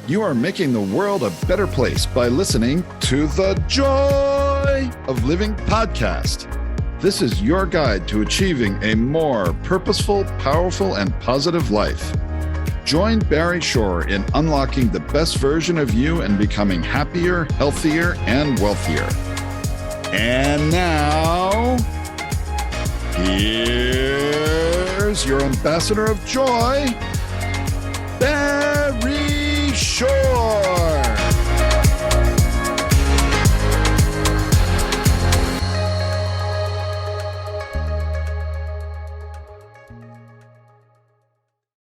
You are making the world a better place by listening to the Joy of Living podcast. This is your guide to achieving a more purposeful, powerful, and positive life. Join Barry Shore in unlocking the best version of you and becoming happier, healthier, and wealthier. And now, here's your ambassador of joy, Barry Shore.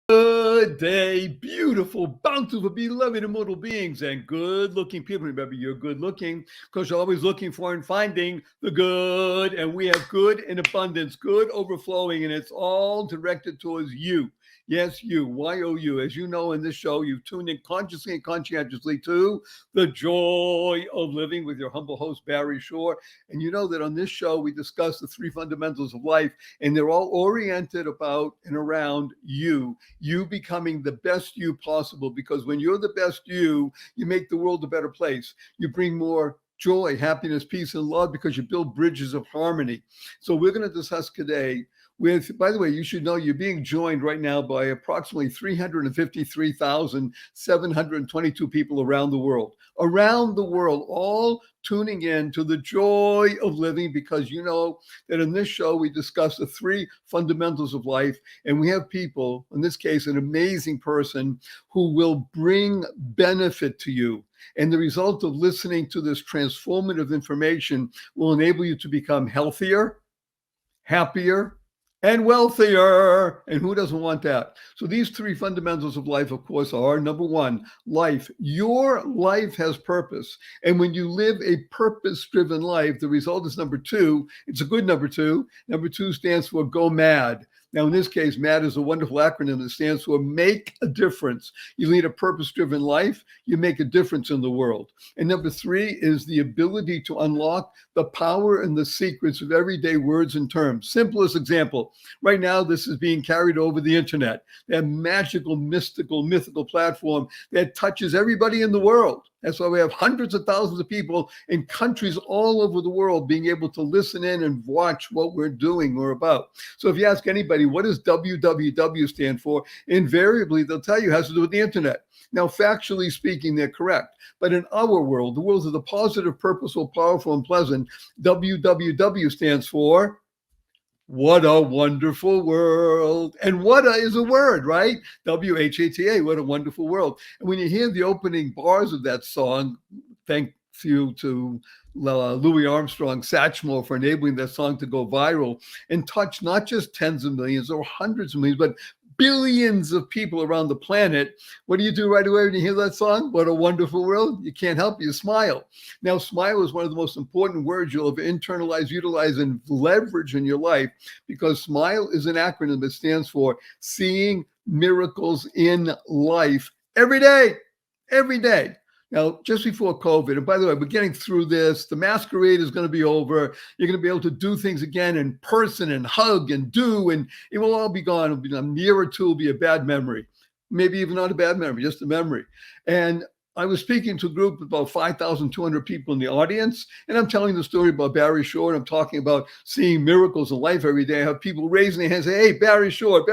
Good day, beautiful, bountiful, beloved, immortal beings, and good-looking people. Remember, you're good-looking because you're always looking for and finding the good, and we have good in abundance, good overflowing, and it's all directed towards you. Yes, you, Y-O-U. As you know, in this show, you've tuned in consciously and conscientiously to The Joy of Living with your humble host, Barry Shore. And you know that on this show, we discuss the three fundamentals of life, and they're all oriented about and around you becoming the best you possible, because when you're the best you make the world a better place. You bring more joy, happiness, peace, and love because you build bridges of harmony. So we're going to discuss today with, by the way, you should know you're being joined right now by approximately 353,722 people around the world, all tuning in to the joy of living, because you know that in this show, we discuss the three fundamentals of life. And we have people, in this case, an amazing person who will bring benefit to you. And the result of listening to this transformative information will enable you to become healthier, happier, and wealthier. And who doesn't want that? So these three fundamentals of life, of course, are number one, life. Your life has purpose. And when you live a purpose-driven life, the result is number two. It's a good number two. Number two stands for go mad. Now, in this case, MAD is a wonderful acronym that stands for make a difference. You lead a purpose-driven life, you make a difference in the world. And number three is the ability to unlock the power and the secrets of everyday words and terms. Simplest example, right now, this is being carried over the internet, that magical, mystical, mythical platform that touches everybody in the world. That's why we have hundreds of thousands of people in countries all over the world being able to listen in and watch what we're doing or about. So if you ask anybody, what does WWW stand for? Invariably, they'll tell you it has to do with the internet. Now, factually speaking, they're correct. But in our world, the world of the positive, purposeful, powerful, and pleasant, WWW stands for what a wonderful world. And what is a word, right? W-H-A-T-A, what a wonderful world. And when you hear the opening bars of that song, thank you to Louis Armstrong Satchmo for enabling that song to go viral and touch not just tens of millions or hundreds of millions, but billions of people around the planet. What do you do right away when you hear that song? What a wonderful world. You can't help you smile. Now, smile is one of the most important words you'll ever internalize, utilize, and leverage in your life, because SMILE is an acronym that stands for seeing miracles in life every day, every day. Now, just before COVID, and by the way, we're getting through this. The masquerade is going to be over. You're going to be able to do things again in person and hug and do, and it will all be gone. It'll be a year or two, will be a bad memory. Maybe even not a bad memory, just a memory. And I was speaking to a group of about 5,200 people in the audience, and I'm telling the story about Barry Shore, and I'm talking about seeing miracles in life every day. I have people raising their hands and say, hey, Barry Shore,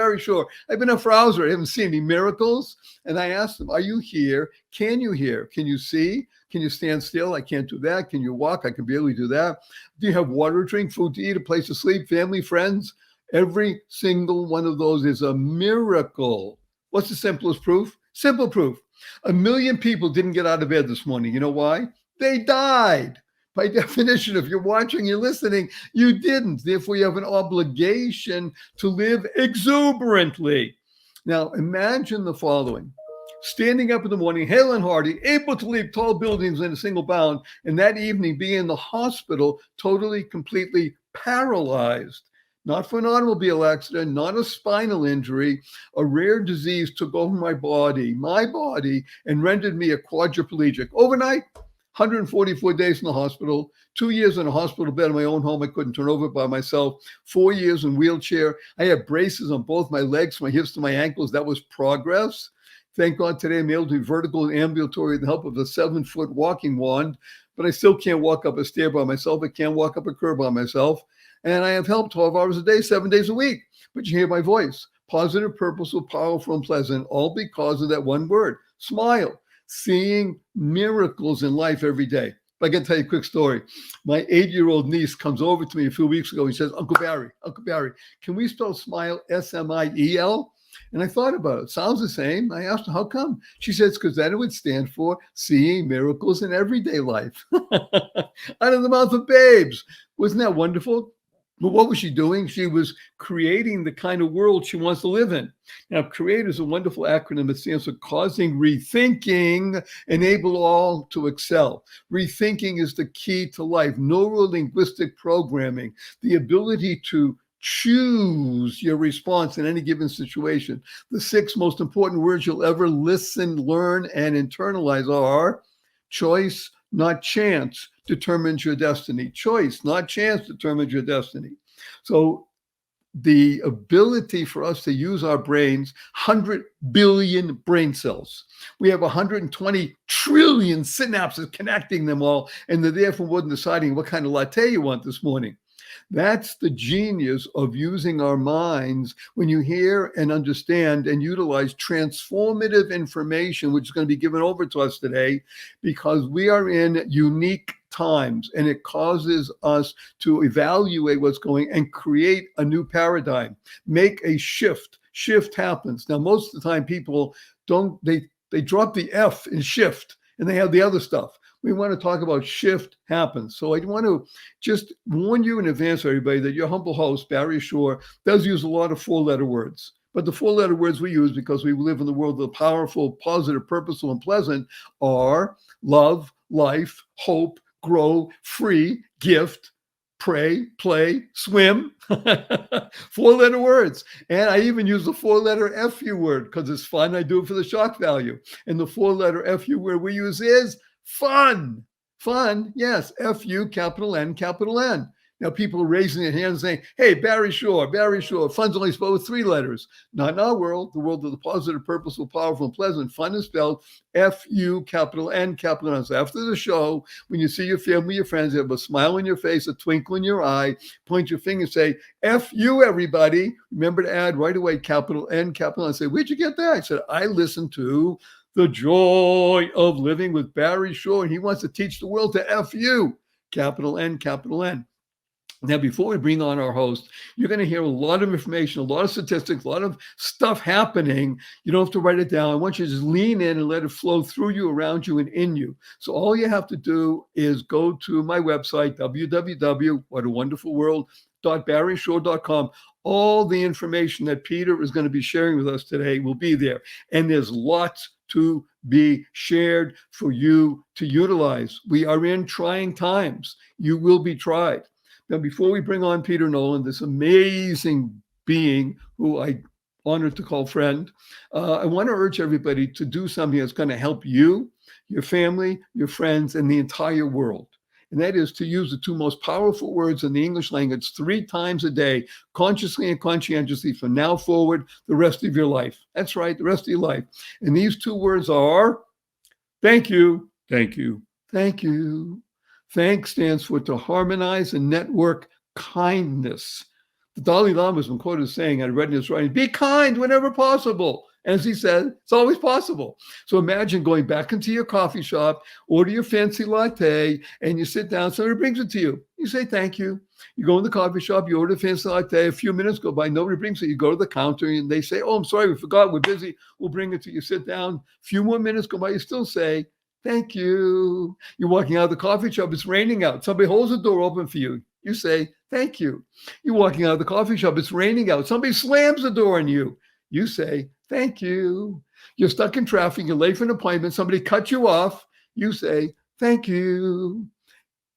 I've been up for hours already. I haven't seen any miracles. And I asked them, are you here? Can you hear? Can you see? Can you stand still? I can't do that. Can you walk? I can barely do that. Do you have water to drink, food to eat, a place to sleep, family, friends? Every single one of those is a miracle. What's the simplest proof? Simple proof. 1 million people didn't get out of bed this morning. You know why? They died. By definition, if you're watching, you're listening, you didn't. Therefore, you have an obligation to live exuberantly. Now, imagine the following. Standing up in the morning, hale and hearty, able to leap tall buildings in a single bound, and that evening being in the hospital, totally, completely paralyzed. Not for an automobile accident, not a spinal injury. A rare disease took over my body, and rendered me a quadriplegic. Overnight, 144 days in the hospital, 2 years in a hospital bed in my own home. I couldn't turn over by myself. 4 years in wheelchair. I had braces on both my legs, my hips to my ankles. That was progress. Thank God today I'm able to be vertical and ambulatory with the help of a 7-foot walking wand, but I still can't walk up a stair by myself. I can't walk up a curb by myself. And I have help 12 hours a day, 7 days a week. But you hear my voice. Positive, purposeful, powerful, and pleasant, all because of that one word, smile. Seeing miracles in life every day. I can tell you a quick story. My 8-year-old niece comes over to me a few weeks ago. He says, Uncle Barry, can we spell smile S-M-I-E-L? And I thought about it. Sounds the same. I asked her, how come? She says, because then it would stand for seeing miracles in everyday life. Out of the mouth of babes. Wasn't that wonderful? But what was she doing? She was creating the kind of world she wants to live in. Now, CREATE is a wonderful acronym that stands for causing rethinking, enable all to excel. Rethinking is the key to life. Neuro-linguistic programming, the ability to choose your response in any given situation. The 6 most important words you'll ever listen, learn, and internalize are choice, not chance, determines your destiny. Choice, not chance, determines your destiny. So the ability for us to use our brains, 100 billion brain cells. We have 120 trillion synapses connecting them all, and they're there for more than deciding what kind of latte you want this morning. That's the genius of using our minds when you hear and understand and utilize transformative information, which is going to be given over to us today, because we are in unique times and it causes us to evaluate what's going and create a new paradigm, make a shift. Shift happens. Now, most of the time people they drop the F in shift and they have the other stuff. We want to talk about shift happens. So I want to just warn you in advance, everybody, that your humble host, Barry Shore, does use a lot of 4-letter words. But the 4-letter words we use, because we live in the world of the powerful, positive, purposeful, and pleasant, are love, life, hope, grow, free, gift, pray, play, swim. 4-letter words. And I even use the 4-letter FU word because it's fun. I do it for the shock value. And the 4-letter FU word we use is fun. Fun, yes. F-U, capital N, capital N. Now people are raising their hands saying, hey, Barry Shore, fun's only spelled with 3 letters. Not in our world, the world of the positive, purposeful, powerful, and pleasant. Fun is spelled F-U, capital N, capital N. So after the show, when you see your family, your friends, you have a smile on your face, a twinkle in your eye, point your finger and say, F-U, everybody. Remember to add right away, capital N, capital N. I say, where'd you get that? I said, I listened to The Joy of Living with Barry Shore, and he wants to teach the world to F-U, capital N, capital N. Now, before we bring on our host, you're going to hear a lot of information, a lot of statistics, a lot of stuff happening. You don't have to write it down. I want you to just lean in and let it flow through you, around you, and in you. So all you have to do is go to my website, www.whatawonderfulworld.barryshore.com. All the information that Peter is going to be sharing with us today will be there. And there's lots to be shared for you to utilize. We are in trying times. You will be tried. Now, before we bring on Peter Nolan, this amazing being who I honored to call friend, I want to urge everybody to do something that's going to help you, your family, your friends, and the entire world. And that is to use the 2 most powerful words in the English language 3 times a day, consciously and conscientiously, from now forward, the rest of your life. That's right, the rest of your life. And these 2 words are, thank you, thank you, thank you. Thank stands for to harmonize and network kindness. The Dalai Lama has been quoted as saying, I read in his writing, be kind whenever possible. As he said, it's always possible. So imagine going back into your coffee shop, order your fancy latte, and you sit down, somebody brings it to you. You say, thank you. You go in the coffee shop, you order a fancy latte, a few minutes go by, nobody brings it. You go to the counter and they say, oh, I'm sorry, we forgot, we're busy. We'll bring it to you. Sit down, a few more minutes go by, you still say, thank you. You're walking out of the coffee shop. It's raining out. Somebody holds the door open for you. You say, thank you. You're walking out of the coffee shop. It's raining out. Somebody slams the door on you. You say, thank you. You're stuck in traffic. You're late for an appointment. Somebody cut you off. You say, thank you.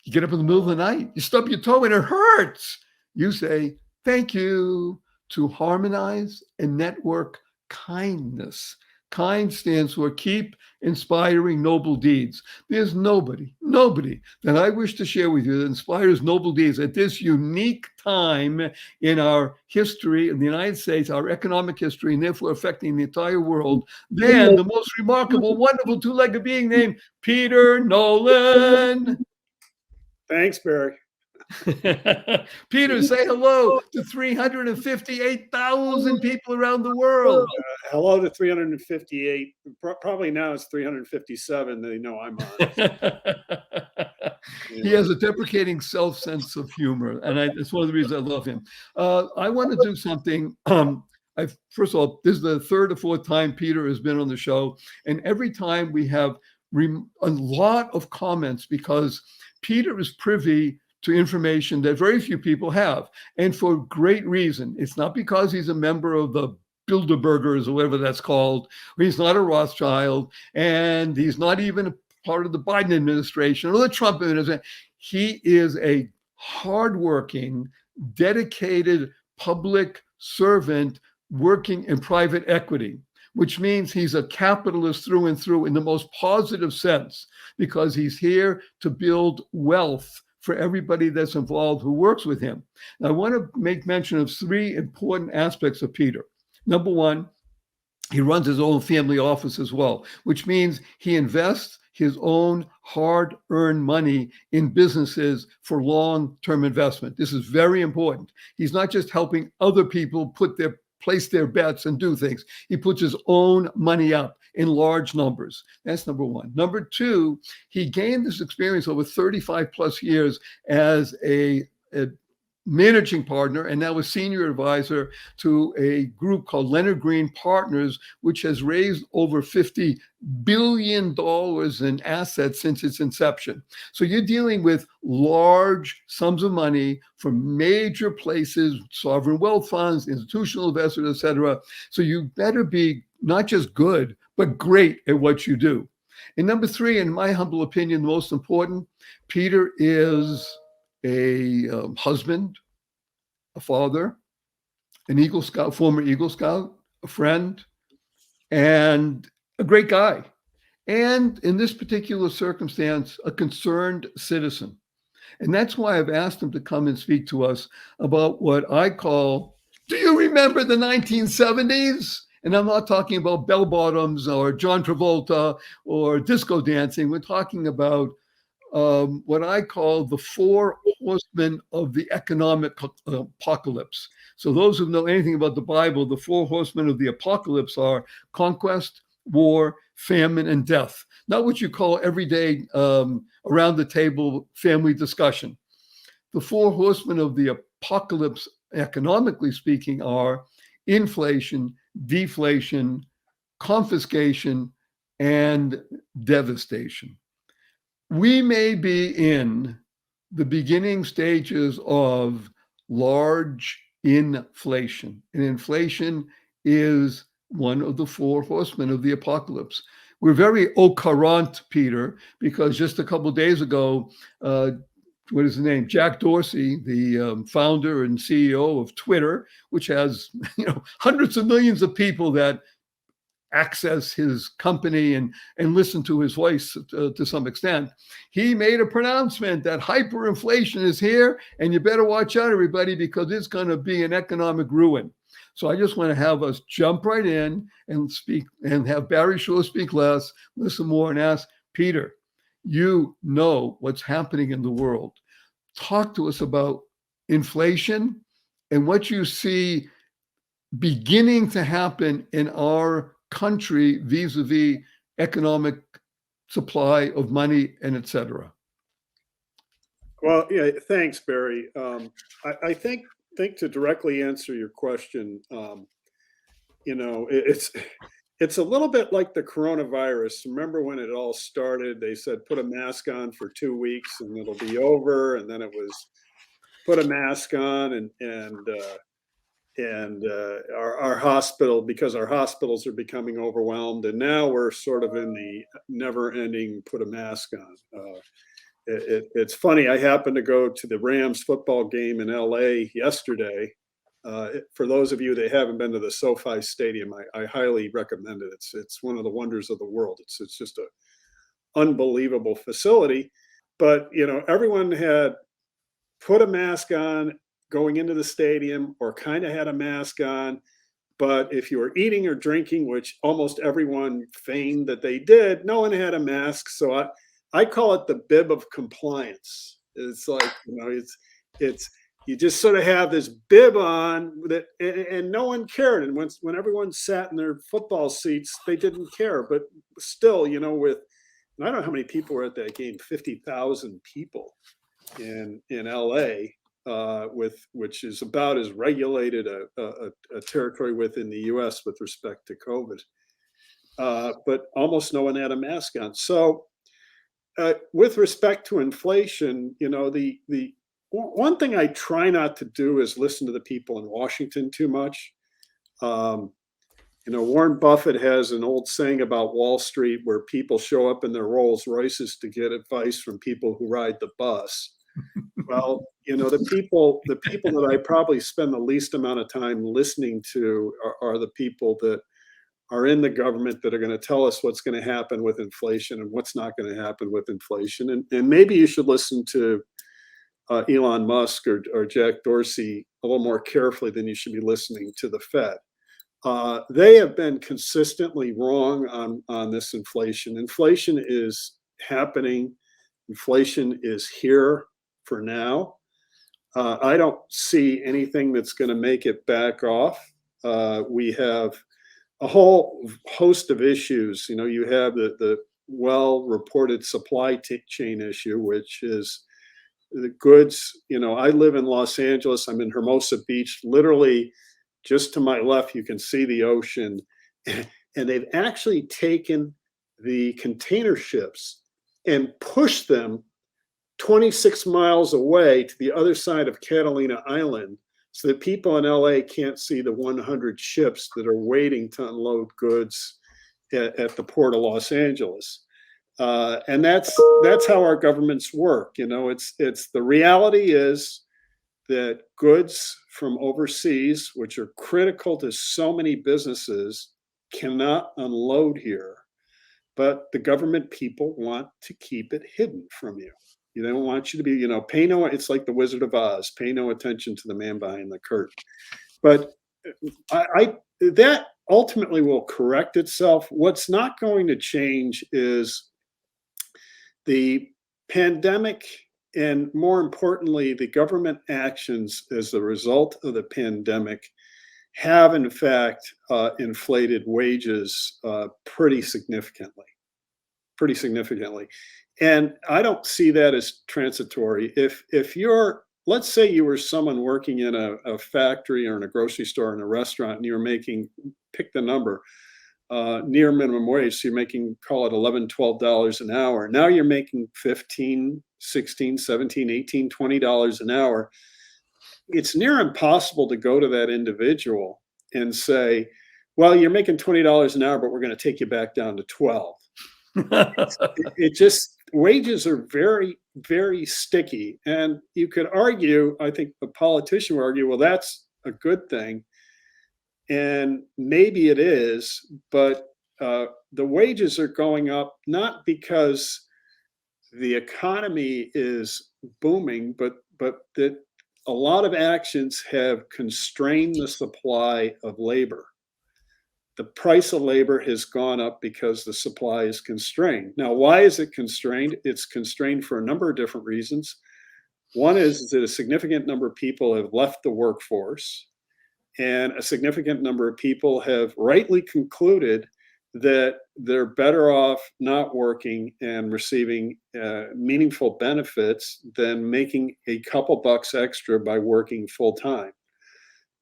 You get up in the middle of the night. You stub your toe and it hurts. You say, thank you. To harmonize and network kindness. Kind stands for keep inspiring noble deeds. There's nobody that I wish to share with you that inspires noble deeds at this unique time in our history in the United States, our economic history, and therefore affecting the entire world, than the most remarkable, wonderful two-legged being named Peter Nolan. Thanks, Barry. Peter, say hello to 358,000 people around the world. Hello to 358. Probably now it's 357. They know I'm on. He has a deprecating sense of humor, and it's one of the reasons I love him. I want to do something. First of all, this is the third or fourth time Peter has been on the show, and every time we have a lot of comments because Peter is privy to information that very few people have, and for great reason. It's not because he's a member of the Bilderbergers or whatever that's called. He's not a Rothschild, and he's not even a part of the Biden administration or the Trump administration. He is a hardworking, dedicated public servant working in private equity, which means he's a capitalist through and through in the most positive sense, because he's here to build wealth for everybody that's involved who works with him. Now, I want to make mention of three important aspects of Peter. Number one, he runs his own family office as well, which means he invests his own hard-earned money in businesses for long-term investment. This is very important. He's not just helping other people place their bets and do things. He puts his own money up in large numbers. That's number one. Number two, he gained this experience over 35 plus years as a managing partner and now a senior advisor to a group called Leonard Green Partners, which has raised over $50 billion in assets since its inception. So you're dealing with large sums of money from major places, sovereign wealth funds, institutional investors, et cetera. So you better be not just good, but great at what you do. And number three, in my humble opinion, the most important, Peter is a husband, a father, an Eagle Scout, former Eagle Scout, a friend, and a great guy. And in this particular circumstance, a concerned citizen. And that's why I've asked him to come and speak to us about what I call, do you remember the 1970s? And I'm not talking about bell bottoms or John Travolta or disco dancing. We're talking about what I call the four horsemen of the economic apocalypse. So those who know anything about the Bible, the four horsemen of the apocalypse are conquest, war, famine, and death. Not what you call everyday around the table family discussion. The four horsemen of the apocalypse, economically speaking, are inflation, deflation, confiscation, and devastation. We may be in the beginning stages of large inflation, and inflation is one of the four horsemen of the apocalypse. We're very au courant, Peter, because just a couple of days ago, what is the name? Jack Dorsey, the founder and CEO of Twitter, which has hundreds of millions of people that access his company and listen to his voice to some extent. He made a pronouncement that hyperinflation is here, and you better watch out, everybody, because it's going to be an economic ruin. So I just want to have us jump right in and speak, and have Barry Shaw speak less, listen more, and ask Peter, you know what's happening in the world. Talk to us about inflation and what you see beginning to happen in our country vis-a-vis economic supply of money and et cetera. Well, yeah, thanks, Barry. I think to directly answer your question, it's a little bit like the coronavirus. Remember when it all started? They said put a mask on for 2 weeks and it'll be over, and then it was put a mask on and our hospital, because our hospitals are becoming overwhelmed, and now we're sort of in the never-ending put a mask on. It's funny. I happened to go to the Rams football game in LA yesterday, For those of you that haven't been to the SoFi Stadium, I highly recommend it. It's one of the wonders of the world. It's just a unbelievable facility. But everyone had put a mask on going into the stadium, or kind of had a mask on. But if you were eating or drinking, which almost everyone feigned that they did, no one had a mask. So I call it the bib of compliance. It's like, it's you just sort of have this bib on that, and no one cared. And when everyone sat in their football seats, they didn't care. But still, I don't know how many people were at that game, 50,000 people in LA. Which is about as regulated a territory within the U.S. with respect to COVID, but almost no one had a mask on. So, with respect to inflation, the one thing I try not to do is listen to the people in Washington too much. Warren Buffett has an old saying about Wall Street where people show up in their Rolls Royces to get advice from people who ride the bus. Well, the people that I probably spend the least amount of time listening to are the people that are in the government that are going to tell us what's going to happen with inflation and what's not going to happen with inflation. And maybe you should listen to Elon Musk or Jack Dorsey a little more carefully than you should be listening to the Fed. They have been consistently wrong on this inflation. Inflation is happening. Inflation is here for now. I don't see anything that's going to make it back off. We have a whole host of issues. You have the well-reported supply chain issue, which is the goods. I live in Los Angeles. I'm in Hermosa Beach. Literally, just to my left, you can see the ocean. And they've actually taken the container ships and pushed them 26 miles away to the other side of Catalina Island, so that people in LA can't see the 100 ships that are waiting to unload goods at the port of Los Angeles. And that's how our governments work. It's the reality is that goods from overseas, which are critical to so many businesses, cannot unload here. But the government people want to keep it hidden from you. They don't want you to be, it's like the Wizard of Oz, pay no attention to the man behind the curtain. But that ultimately will correct itself. What's not going to change is the pandemic, and more importantly, the government actions as a result of the pandemic have in fact inflated wages pretty significantly. And I don't see that as transitory. If you're, let's say you were someone working in a factory or in a grocery store or in a restaurant, and you're making, pick the number, near minimum wage, so you're making, call it $11, $12 an hour. Now you're making $15, $16, $17, $18, $20 an hour. It's near impossible to go to that individual and say, well, you're making $20 an hour, but we're going to take you back down to 12. It just, wages are very, very sticky. And you could argue, I think a politician would argue, well, that's a good thing. And maybe it is, but the wages are going up not because the economy is booming, but that a lot of actions have constrained the supply of labor. The price of labor has gone up because the supply is constrained. Now, why is it constrained? It's constrained for a number of different reasons. One is that a significant number of people have left the workforce, and a significant number of people have rightly concluded that they're better off not working and receiving meaningful benefits than making a couple bucks extra by working full time.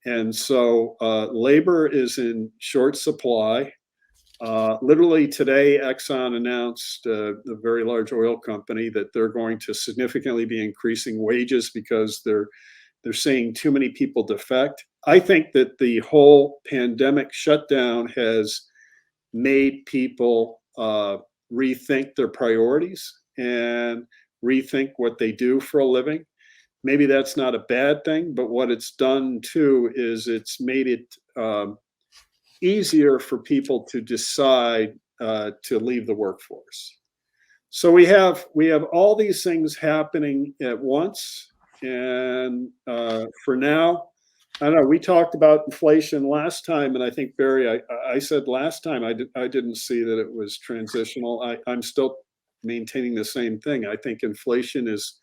And so labor is in short supply. Literally today, Exxon announced, the very large oil company, that they're going to significantly be increasing wages because they're seeing too many people defect. I think that the whole pandemic shutdown has made people rethink their priorities and rethink what they do for a living. maybe that's not a bad thing, but what it's done too is it's made it easier for people to decide to leave the workforce. So we have all these things happening at once, and for now, I don't know. We talked about inflation last time, and I think Barry, I said last time I didn't see that it was transitional. I'm still maintaining the same thing. I think inflation is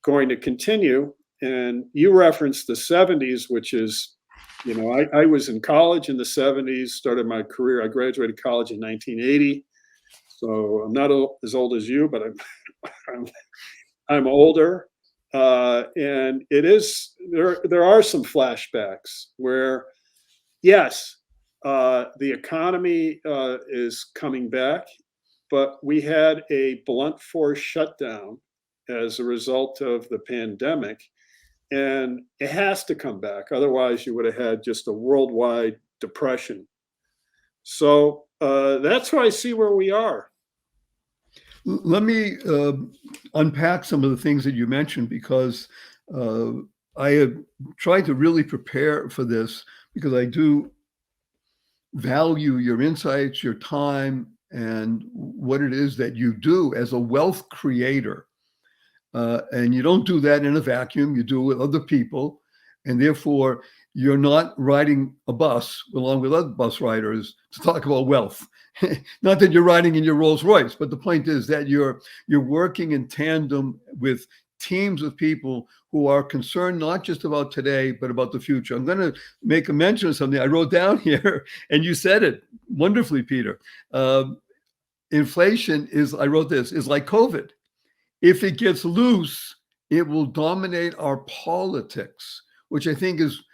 going to continue, and you referenced the 70s, which is, I was in college in the 70s, started my career. I graduated college in 1980. So I'm not as old as you, but I'm older, and it is there are some flashbacks where, yes, the economy is coming back, but we had a blunt force shutdown as a result of the pandemic, and it has to come back. Otherwise, you would have had just a worldwide depression. So that's how I see where we are. Let me unpack some of the things that you mentioned, because I have tried to really prepare for this, because I do value your insights, your time, and what it is that you do as a wealth creator. And you don't do that in a vacuum. You do it with other people. And therefore, you're not riding a bus along with other bus riders to talk about wealth. Not that you're riding in your Rolls Royce, but the point is that you're working in tandem with teams of people who are concerned not just about today, but about the future. I'm going to make a mention of something I wrote down here, and you said it wonderfully, Peter. Inflation I wrote this, is like COVID. If it gets loose, it will dominate our politics, which I think is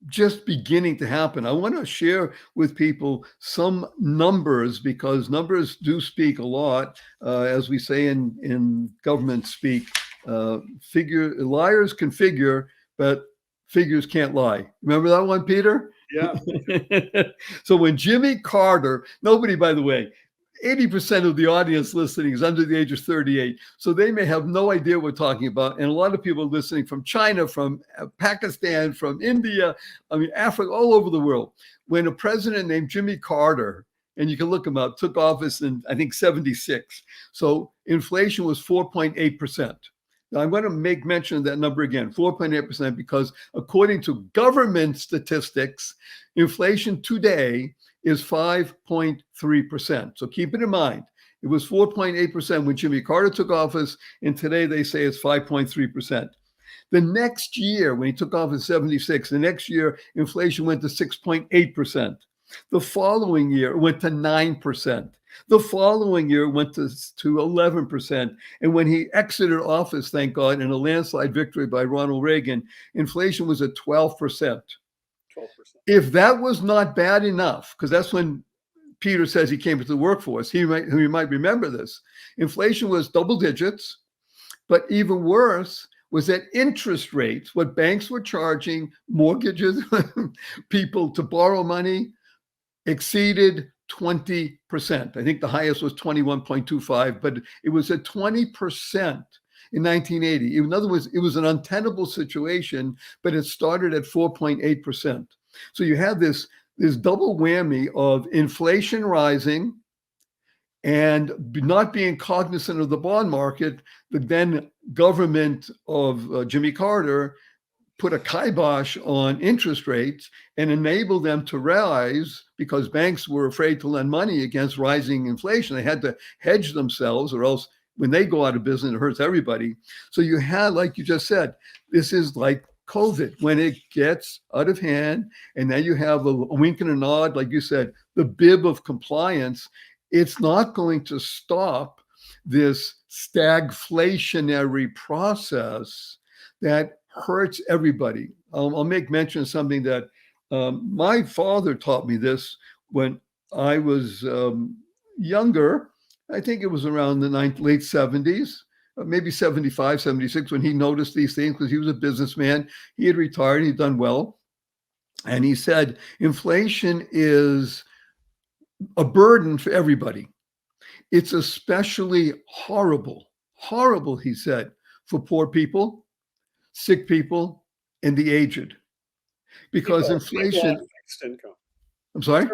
just beginning to happen. I want to share with people some numbers, because numbers do speak a lot. As we say in government speak, liars can figure, but figures can't lie. Remember that one, Peter? Yeah. So when Jimmy Carter, nobody, by the way, 80% of the audience listening is under the age of 38. So they may have no idea what we're talking about. And a lot of people listening from China, from Pakistan, from India, Africa, all over the world. When a president named Jimmy Carter, and you can look him up, took office in, I think, 76. So inflation was 4.8%. Now, I'm going to make mention of that number again, 4.8%, because according to government statistics, inflation today is 5.3%. So keep it in mind. It was 4.8% when Jimmy Carter took office, and today they say it's 5.3%. The next year, when he took office in 76, the next year, inflation went to 6.8%. The following year, it went to 9%. The following year, it went to 11%. And when he exited office, thank God, in a landslide victory by Ronald Reagan, inflation was at 12%. 12%. If that was not bad enough, because that's when Peter says he came into the workforce, you might remember this. Inflation was double digits, but even worse was that interest rates, what banks were charging mortgages, people to borrow money, exceeded 20%. I think the highest was 21.25, but it was at 20% in 1980. In other words, it was an untenable situation, but it started at 4.8%. So you have this double whammy of inflation rising and not being cognizant of the bond market. The then government of Jimmy Carter put a kibosh on interest rates and enabled them to rise, because banks were afraid to lend money against rising inflation. They had to hedge themselves, or else when they go out of business, it hurts everybody. So you had, like you just said, this is like COVID, when it gets out of hand, and then you have a wink and a nod, like you said, the bib of compliance. It's not going to stop this stagflationary process that hurts everybody. I'll make mention of something that my father taught me this when I was younger. I think it was around the late 70s. Maybe 75, 76, when he noticed these things, because he was a businessman. He had retired, he'd done well. And he said, inflation is a burden for everybody. It's especially horrible, he said, for poor people, sick people, and the aged. Because People inflation, on fixed income. I'm sorry?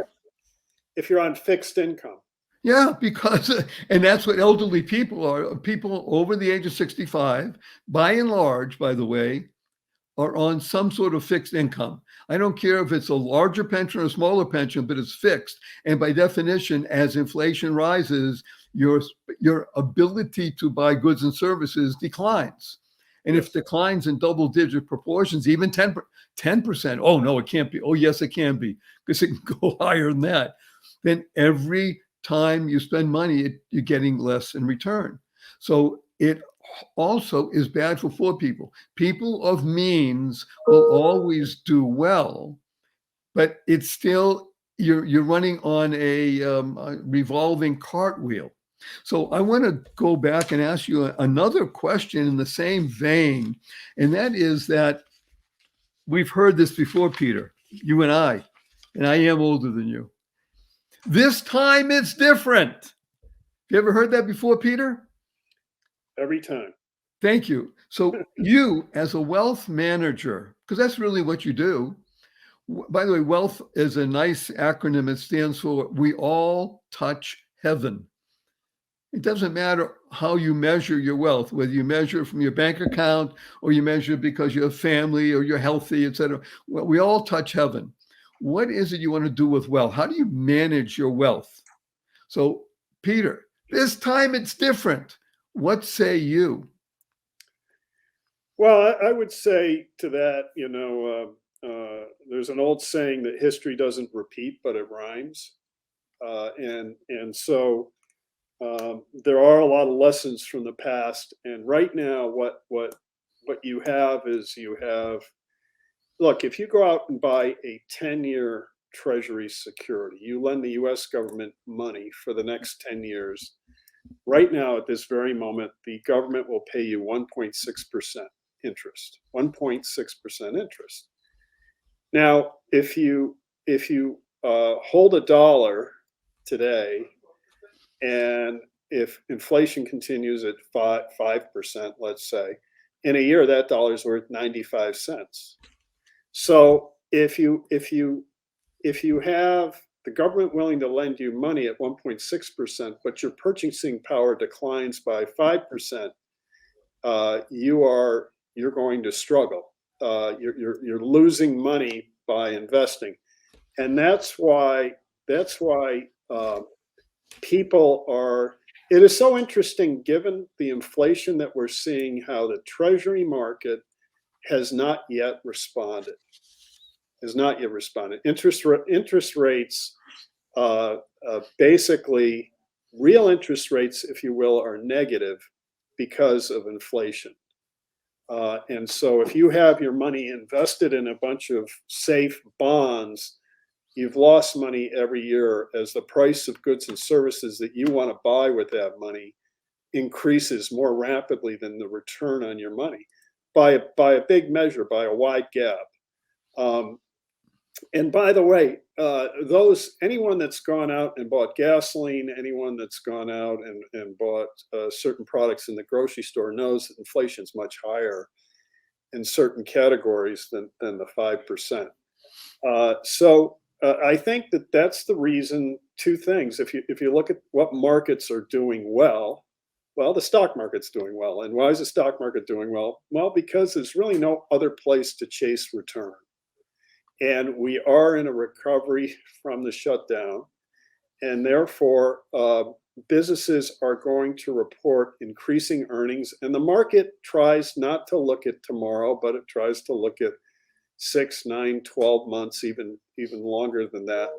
If you're on fixed income. Yeah, because, and that's what elderly people are. People over the age of 65, by and large, by the way, are on some sort of fixed income. I don't care if it's a larger pension or a smaller pension, but it's fixed. And by definition, as inflation rises, your ability to buy goods and services declines. And if it declines in double-digit proportions, even 10%, oh, no, it can't be. Oh, yes, it can be, because it can go higher than that. Then every time you spend money, you're getting less in return. So it also is bad for poor people. People of means will always do well, but it's still, you're running on a revolving cartwheel. So I want to go back and ask you another question in the same vein, and that is that we've heard this before, Peter, you and I am older than you. This time it's different. You ever heard that before, Peter? Every time. Thank you. So you, as a wealth manager, because that's really what you do. By the way, wealth is a nice acronym. It stands for we all touch heaven. It doesn't matter how you measure your wealth, whether you measure from your bank account or you measure because you have family or you're healthy, et cetera. Well, we all touch heaven. What is it you want to do with wealth? How do you manage your wealth? So, Peter, this time it's different. What say you? Well, I would say to that, there's an old saying that history doesn't repeat, but it rhymes. And so there are a lot of lessons from the past. And right now, what you have is look, if you go out and buy a 10-year Treasury security, you lend the US government money for the next 10 years. Right now, at this very moment, the government will pay you 1.6% interest, 1.6% interest. Now, if you hold a dollar today, and if inflation continues at 5%, let's say, in a year that dollar is worth 95 cents. So if you have the government willing to lend you money at 1.6%, but your purchasing power declines by 5%, you're going to struggle. You're losing money by investing, and that's why people are. It is so interesting, given the inflation that we're seeing, how the Treasury market has not yet responded. Interest rates, basically, real interest rates, if you will, are negative because of inflation. And so if you have your money invested in a bunch of safe bonds, you've lost money every year as the price of goods and services that you want to buy with that money increases more rapidly than the return on your money by a big measure, by a wide gap. And by the way, anyone that's gone out and bought gasoline, anyone that's gone out and bought certain products in the grocery store knows that inflation is much higher in certain categories than the 5%. So I think that's the reason. Two things. If you look at what markets are doing well, the stock market's doing well. And why is the stock market doing well? Well, because there's really no other place to chase return. And we are in a recovery from the shutdown. And therefore, businesses are going to report increasing earnings. And the market tries not to look at tomorrow, but it tries to look at 6, 9, 12 months, even longer than that.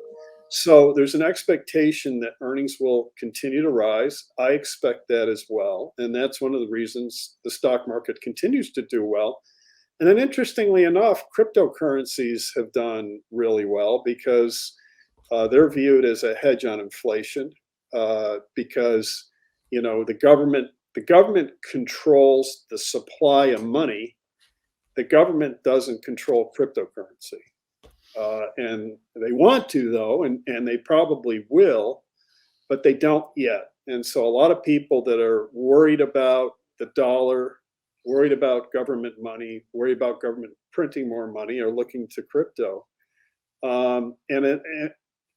So there's an expectation that earnings will continue to rise. I expect that as well. And that's one of the reasons the stock market continues to do well. And then interestingly enough, cryptocurrencies have done really well because they're viewed as a hedge on inflation because, the government controls the supply of money. The government doesn't control cryptocurrency. And they want to, though, and they probably will, but they don't yet. And so a lot of people that are worried about the dollar worried about government money, worried about government printing more money, are looking to crypto.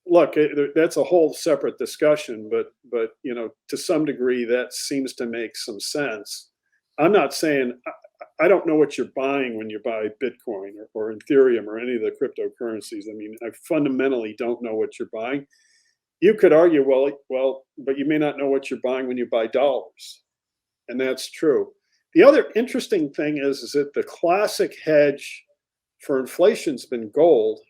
Look, that's a whole separate discussion, but to some degree that seems to make some sense. I'm not saying I don't know what you're buying when you buy Bitcoin or Ethereum or any of the cryptocurrencies. I mean, I fundamentally don't know what you're buying. You could argue, well, but you may not know what you're buying when you buy dollars, and that's true. The other interesting thing is that the classic hedge for inflation's been gold,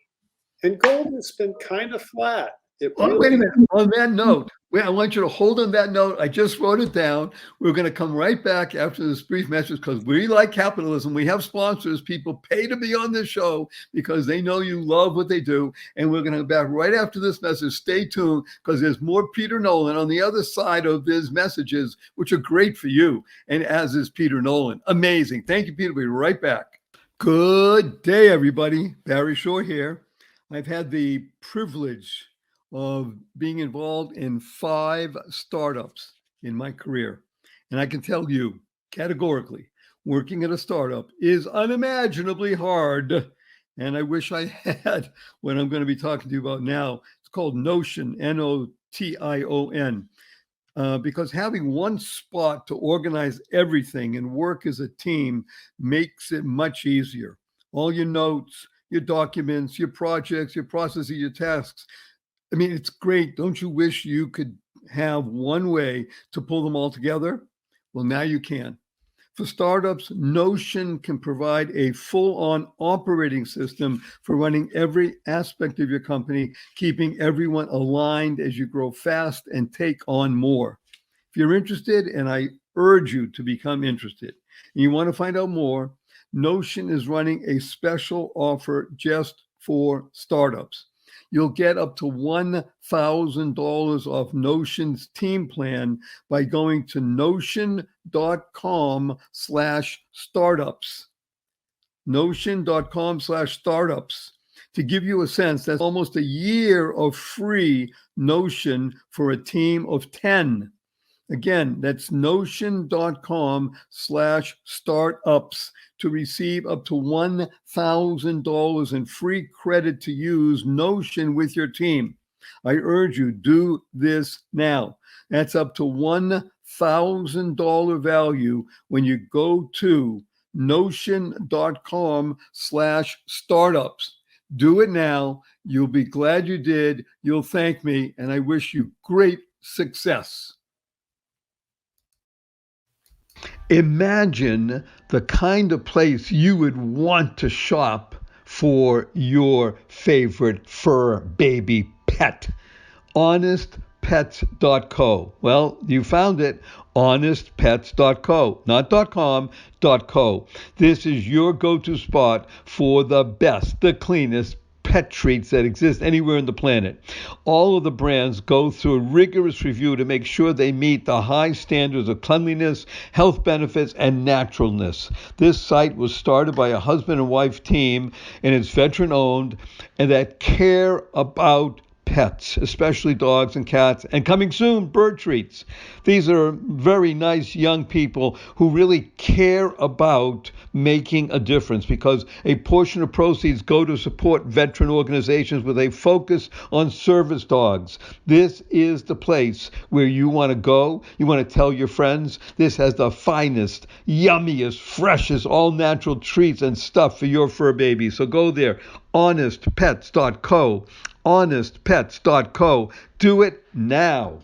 and gold has been kind of flat. Wait a minute. On that note, I want you to hold on that note. I just wrote it down. We're going to come right back after this brief message because we like capitalism. We have sponsors. People pay to be on this show because they know you love what they do. And we're going to be back right after this message. Stay tuned because there's more Peter Nolan on the other side of these messages, which are great for you. And as is Peter Nolan. Amazing. Thank you, Peter. We'll be right back. Good day, everybody. Barry Shore here. I've had the privilege of being involved in 5 startups in my career. And I can tell you categorically, working at a startup is unimaginably hard. And I wish I had what I'm going to be talking to you about now. It's called Notion, Notion. Because having one spot to organize everything and work as a team makes it much easier. All your notes, your documents, your projects, your processes, your tasks. I mean, it's great. Don't you wish you could have one way to pull them all together? Well, now you can. For startups, Notion can provide a full-on operating system for running every aspect of your company, keeping everyone aligned as you grow fast and take on more. If you're interested, and I urge you to become interested, and you want to find out more, Notion is running a special offer just for startups. You'll get up to $1,000 off Notion's team plan by going to notion.com/startups. Notion.com/startups. To give you a sense, that's almost a year of free Notion for a team of 10. Again, that's notion.com/startups to receive up to $1,000 in free credit to use Notion with your team. I urge you, do this now. That's up to $1,000 value when you go to notion.com/startups. Do it now. You'll be glad you did. You'll thank me, and I wish you great success. Imagine the kind of place you would want to shop for your favorite fur baby pet. HonestPets.co. Well, you found it. HonestPets.co. Not .com, .co. This is your go-to spot for the best, the cleanest pet treats that exist anywhere on the planet. All of the brands go through a rigorous review to make sure they meet the high standards of cleanliness, health benefits, and naturalness. This site was started by a husband and wife team, and it's veteran-owned, and that care about pets, especially dogs and cats, and coming soon, bird treats. These are very nice young people who really care about making a difference because a portion of proceeds go to support veteran organizations with a focus on service dogs. This is the place where you want to go. You want to tell your friends this has the finest, yummiest, freshest, all-natural treats and stuff for your fur baby. So go there, honestpets.co. honestpets.co. Do it now.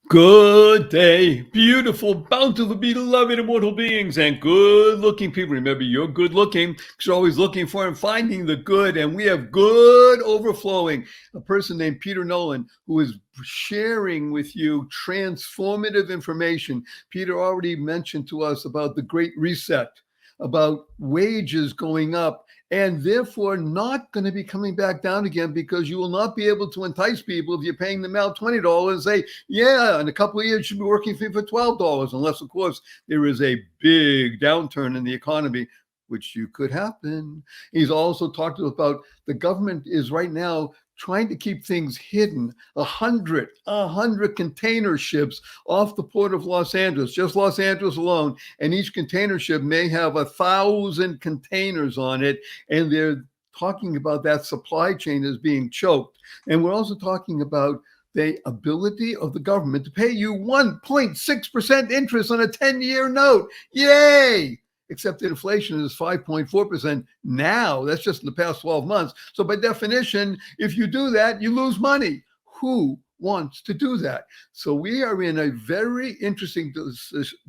Good day, beautiful, bountiful, beloved, immortal beings, and good-looking people. Remember, you're good-looking because you're always looking for and finding the good, and we have good overflowing. A person named Peter Nolan who is sharing with you transformative information. Peter already mentioned to us about the Great Reset, about wages going up, and therefore not going to be coming back down again because you will not be able to entice people if you're paying them out $20 and say, yeah, in a couple of years you should be working for $12, unless, of course, there is a big downturn in the economy. which you could happen. He's also talked about the government is right now trying to keep things hidden. 100 container ships off the port of Los Angeles, just Los Angeles alone, and each container ship may have 1,000 containers on it, and they're talking about that supply chain as being choked. And we're also talking about the ability of the government to pay you 1.6% interest on a 10-year note. Yay! Except that inflation is 5.4% now. That's just in the past 12 months. So by definition, if you do that, you lose money. Who wants to do that? So we are in a very interesting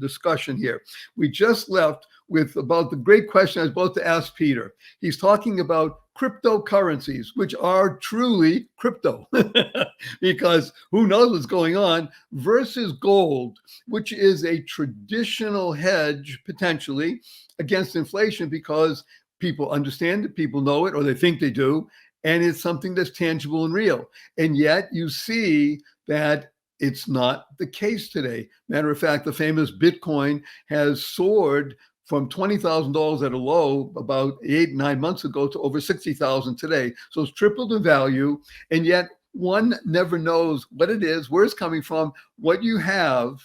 discussion here. We just left with about the great question I was about to ask Peter. He's talking about cryptocurrencies, which are truly crypto, because who knows what's going on, versus gold, which is a traditional hedge potentially against inflation because people understand it, people know it, or they think they do, and it's something that's tangible and real. And yet you see that it's not the case today. Matter of fact, the famous Bitcoin has soared from $20,000 at a low about 8-9 months ago to over 60,000 today. So it's tripled in value, and yet one never knows what it is, where it's coming from, what you have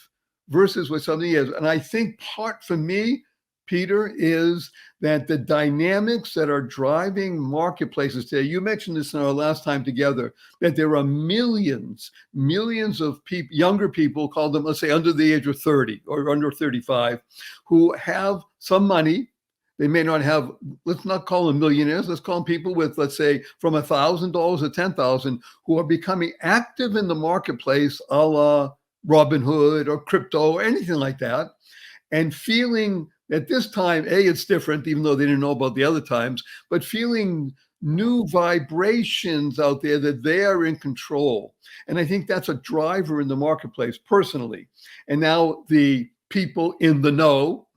versus what something is. And I think part for me, Peter, is that the dynamics that are driving marketplaces today, you mentioned this in our last time together, that there are millions of people, younger people, call them, let's say, under the age of 30 or under 35, who have some money. They may not have, let's not call them millionaires, let's call them people with, let's say, from $1,000 to 10,000, who are becoming active in the marketplace, a la Robinhood or crypto or anything like that, and feeling at this time, it's different, even though they didn't know about the other times, but feeling new vibrations out there that they are in control. And I think that's a driver in the marketplace personally. And now the people in the know,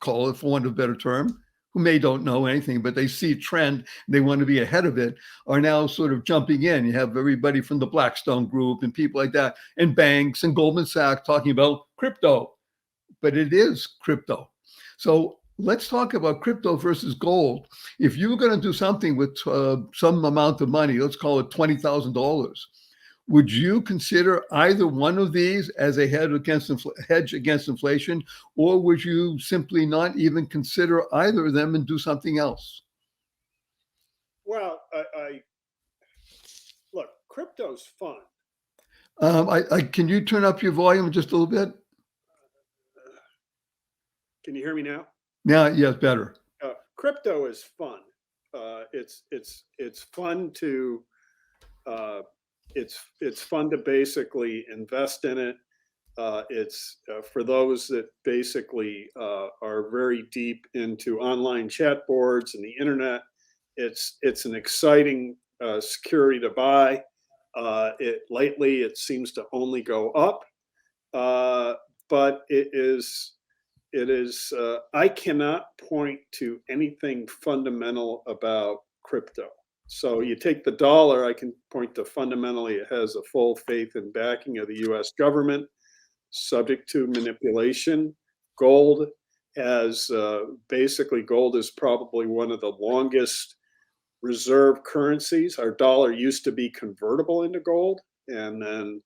call it for want of a better term, who don't know anything, but they see a trend, they want to be ahead of it, are now sort of jumping in. You have everybody from the Blackstone Group and people like that, and banks and Goldman Sachs talking about crypto, but it is crypto. So let's talk about crypto versus gold. If you're going to do something with some amount of money, let's call it $20,000, would you consider either one of these as a hedge against inflation, or would you simply not even consider either of them and do something else? Well, I look, crypto's fun. Can you turn up your volume just a little bit? Can you hear me now? Now, yes, better. Crypto is fun. It's fun to it's fun to basically invest in it. It's for those that basically are very deep into online chat boards and the internet. It's an exciting security to buy. Lately it seems to only go up, but it is. I cannot point to anything fundamental about crypto. So you take the dollar, I can point to fundamentally it has a full faith and backing of the US government, subject to manipulation. Gold has basically, gold is probably one of the longest reserve currencies. Our dollar used to be convertible into gold, and then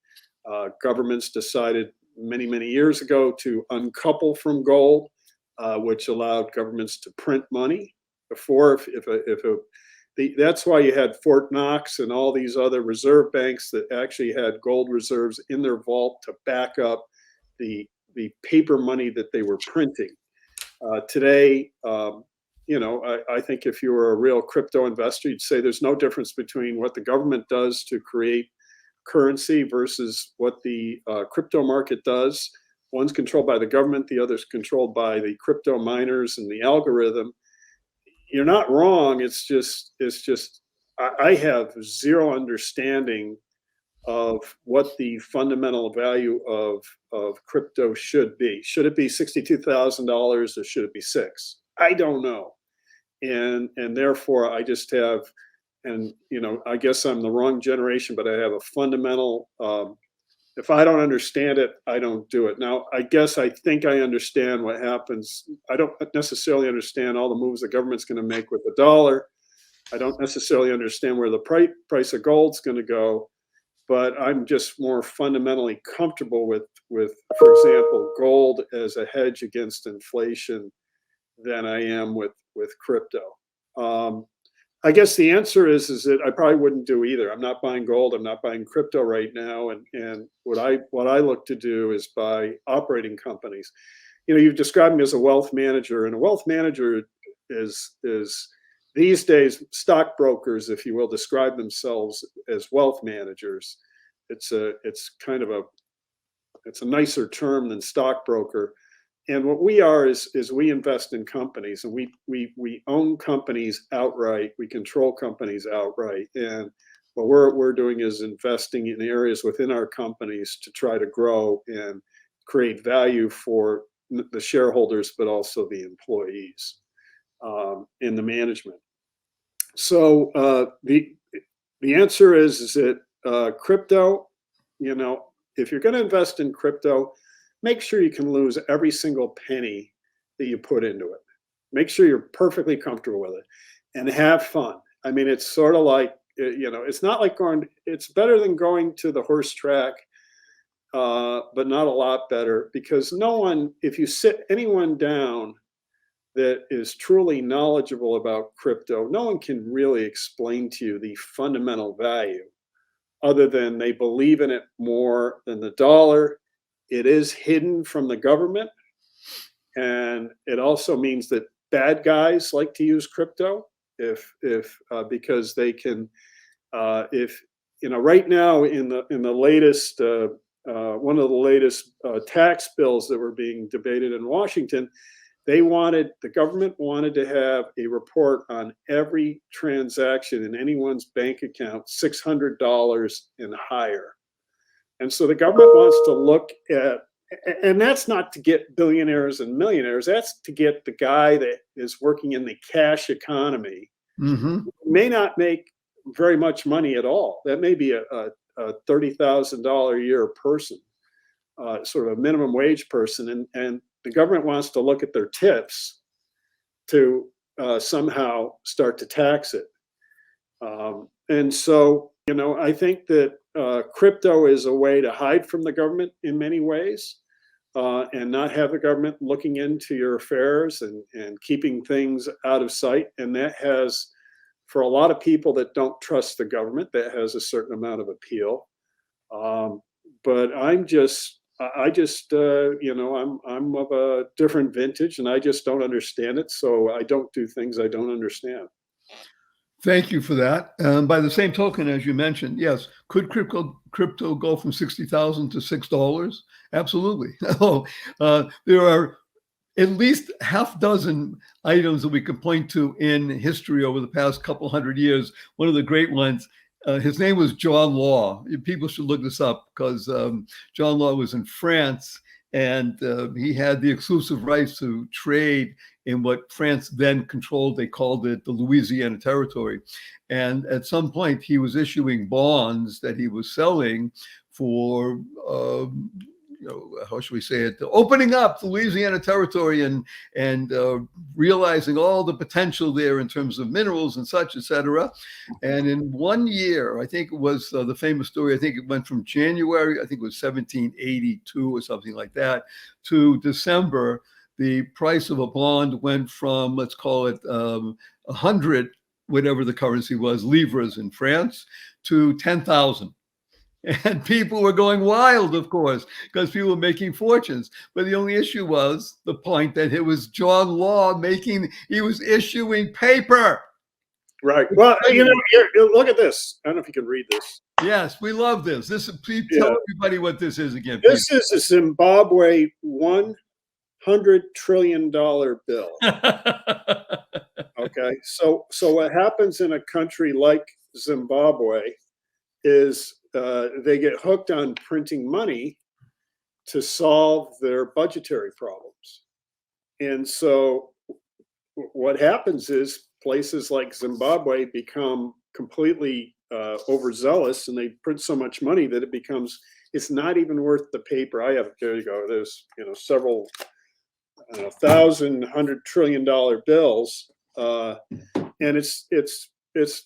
governments decided many years ago to uncouple from gold, which allowed governments to print money. Before, that's why you had Fort Knox and all these other reserve banks that actually had gold reserves in their vault to back up the paper money that they were printing. Today, I think if you were a real crypto investor, you'd say there's no difference between what the government does to create currency versus what the crypto market does. One's controlled by the government, the other's controlled by the crypto miners and the algorithm. You're not wrong. It's just I have zero understanding of what the fundamental value of crypto should be. Should it be $62,000 or should it be $6,000? I don't know, and therefore I just have. And, I guess I'm the wrong generation, but I have a fundamental If I don't understand it, I don't do it. Now, I guess I think I understand what happens. I don't necessarily understand all the moves the government's going to make with the dollar. I don't necessarily understand where the price of gold's going to go, but I'm just more fundamentally comfortable with, for example, gold as a hedge against inflation than I am with crypto. I guess the answer is that I probably wouldn't do either. I'm not buying gold. I'm not buying crypto right now. And what I look to do is buy operating companies. You've described me as a wealth manager, and a wealth manager is these days, stockbrokers, if you will, describe themselves as wealth managers. It's a nicer term than stockbroker. And what we are is we invest in companies, and we own companies outright. We control companies outright. And what we're doing is investing in areas within our companies to try to grow and create value for the shareholders, but also the employees in the management. So the answer is that crypto, if you're going to invest in crypto, make sure you can lose every single penny that you put into it. Make sure you're perfectly comfortable with it and have fun. I mean, it's sort of like, it's not like it's better than going to the horse track, but not a lot better, because if you sit anyone down that is truly knowledgeable about crypto, no one can really explain to you the fundamental value other than they believe in it more than the dollar. It is hidden from the government, and it also means that bad guys like to use crypto because they can. Right now in the latest one of the latest tax bills that were being debated in Washington, the government wanted to have a report on every transaction in anyone's bank account, $600 and higher. And so the government wants to look at, and that's not to get billionaires and millionaires, that's to get the guy that is working in the cash economy, who may not make very much money at all. That may be a $30,000 a year person, sort of a minimum wage person. And the government wants to look at their tips to somehow start to tax it. And so, I think that crypto is a way to hide from the government in many ways, and not have the government looking into your affairs and keeping things out of sight. And that has, for a lot of people that don't trust the government, that has a certain amount of appeal. But I'm of a different vintage, and I just don't understand it. So I don't do things I don't understand. Thank you for that. By the same token, as you mentioned, yes, could crypto go from 60,000 to $6? Absolutely. There are at least half dozen items that we can point to in history over the past couple hundred years. One of the great ones, his name was John Law. People should look this up, because John Law was in France, and he had the exclusive rights to trade in what France then controlled. They called it the Louisiana Territory. And at some point, he was issuing bonds that he was selling for, how should we say it, opening up the Louisiana Territory and realizing all the potential there in terms of minerals and such, et cetera. And in 1 year, I think it was the famous story, I think it went from January, I think it was 1782 or something like that, to December, the price of a bond went from, let's call it 100, whatever the currency was, livres in France, to 10,000. And people were going wild, of course, because people were making fortunes. But the only issue was the point that it was John Law he was issuing paper. Right. Well, here, look at this. I don't know if you can read this. Yes, we love this. Please tell everybody what this is again. This is a Zimbabwe $100 trillion bill. Okay. So what happens in a country like Zimbabwe is they get hooked on printing money to solve their budgetary problems. And so what happens is places like Zimbabwe become completely overzealous and they print so much money that it's not even worth the paper. There you go. There's, several thousand, $100 trillion bills, and it's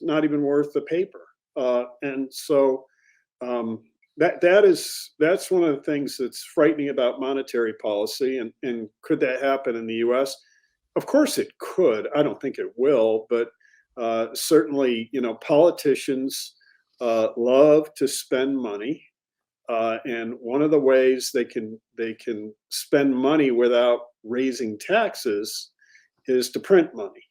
not even worth the paper. And so that's one of the things that's frightening about monetary policy. And could that happen in the U.S.? Of course it could. I don't think it will, but certainly, politicians love to spend money, and one of the ways they can spend money without raising taxes is to print money,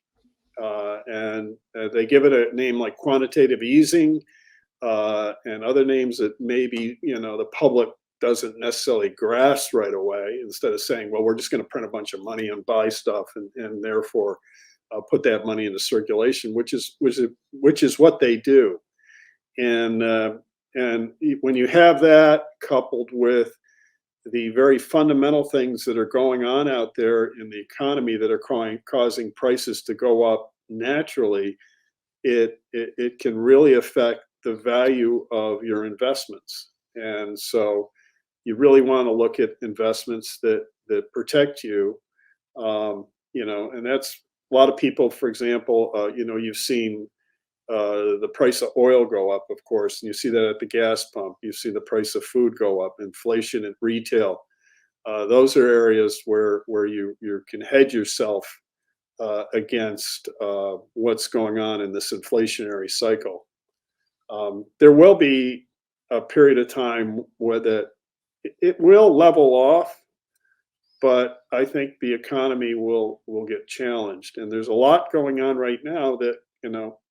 and they give it a name like quantitative easing, and other names that maybe the public doesn't necessarily grasp right away. Instead of saying, well, we're just going to print a bunch of money and buy stuff, and therefore put that money into circulation, which is what they do. And when you have that coupled with the very fundamental things that are going on out there in the economy that are causing prices to go up naturally, it can really affect the value of your investments. And so you really want to look at investments that protect you, and that's a lot of people. For example, you've seen the price of oil go up, of course, and you see that at the gas pump. You see the price of food go up, inflation at retail. Those are areas where you can hedge yourself against what's going on in this inflationary cycle. There will be a period of time where it will level off, but I think the economy will get challenged. And there's a lot going on right now that,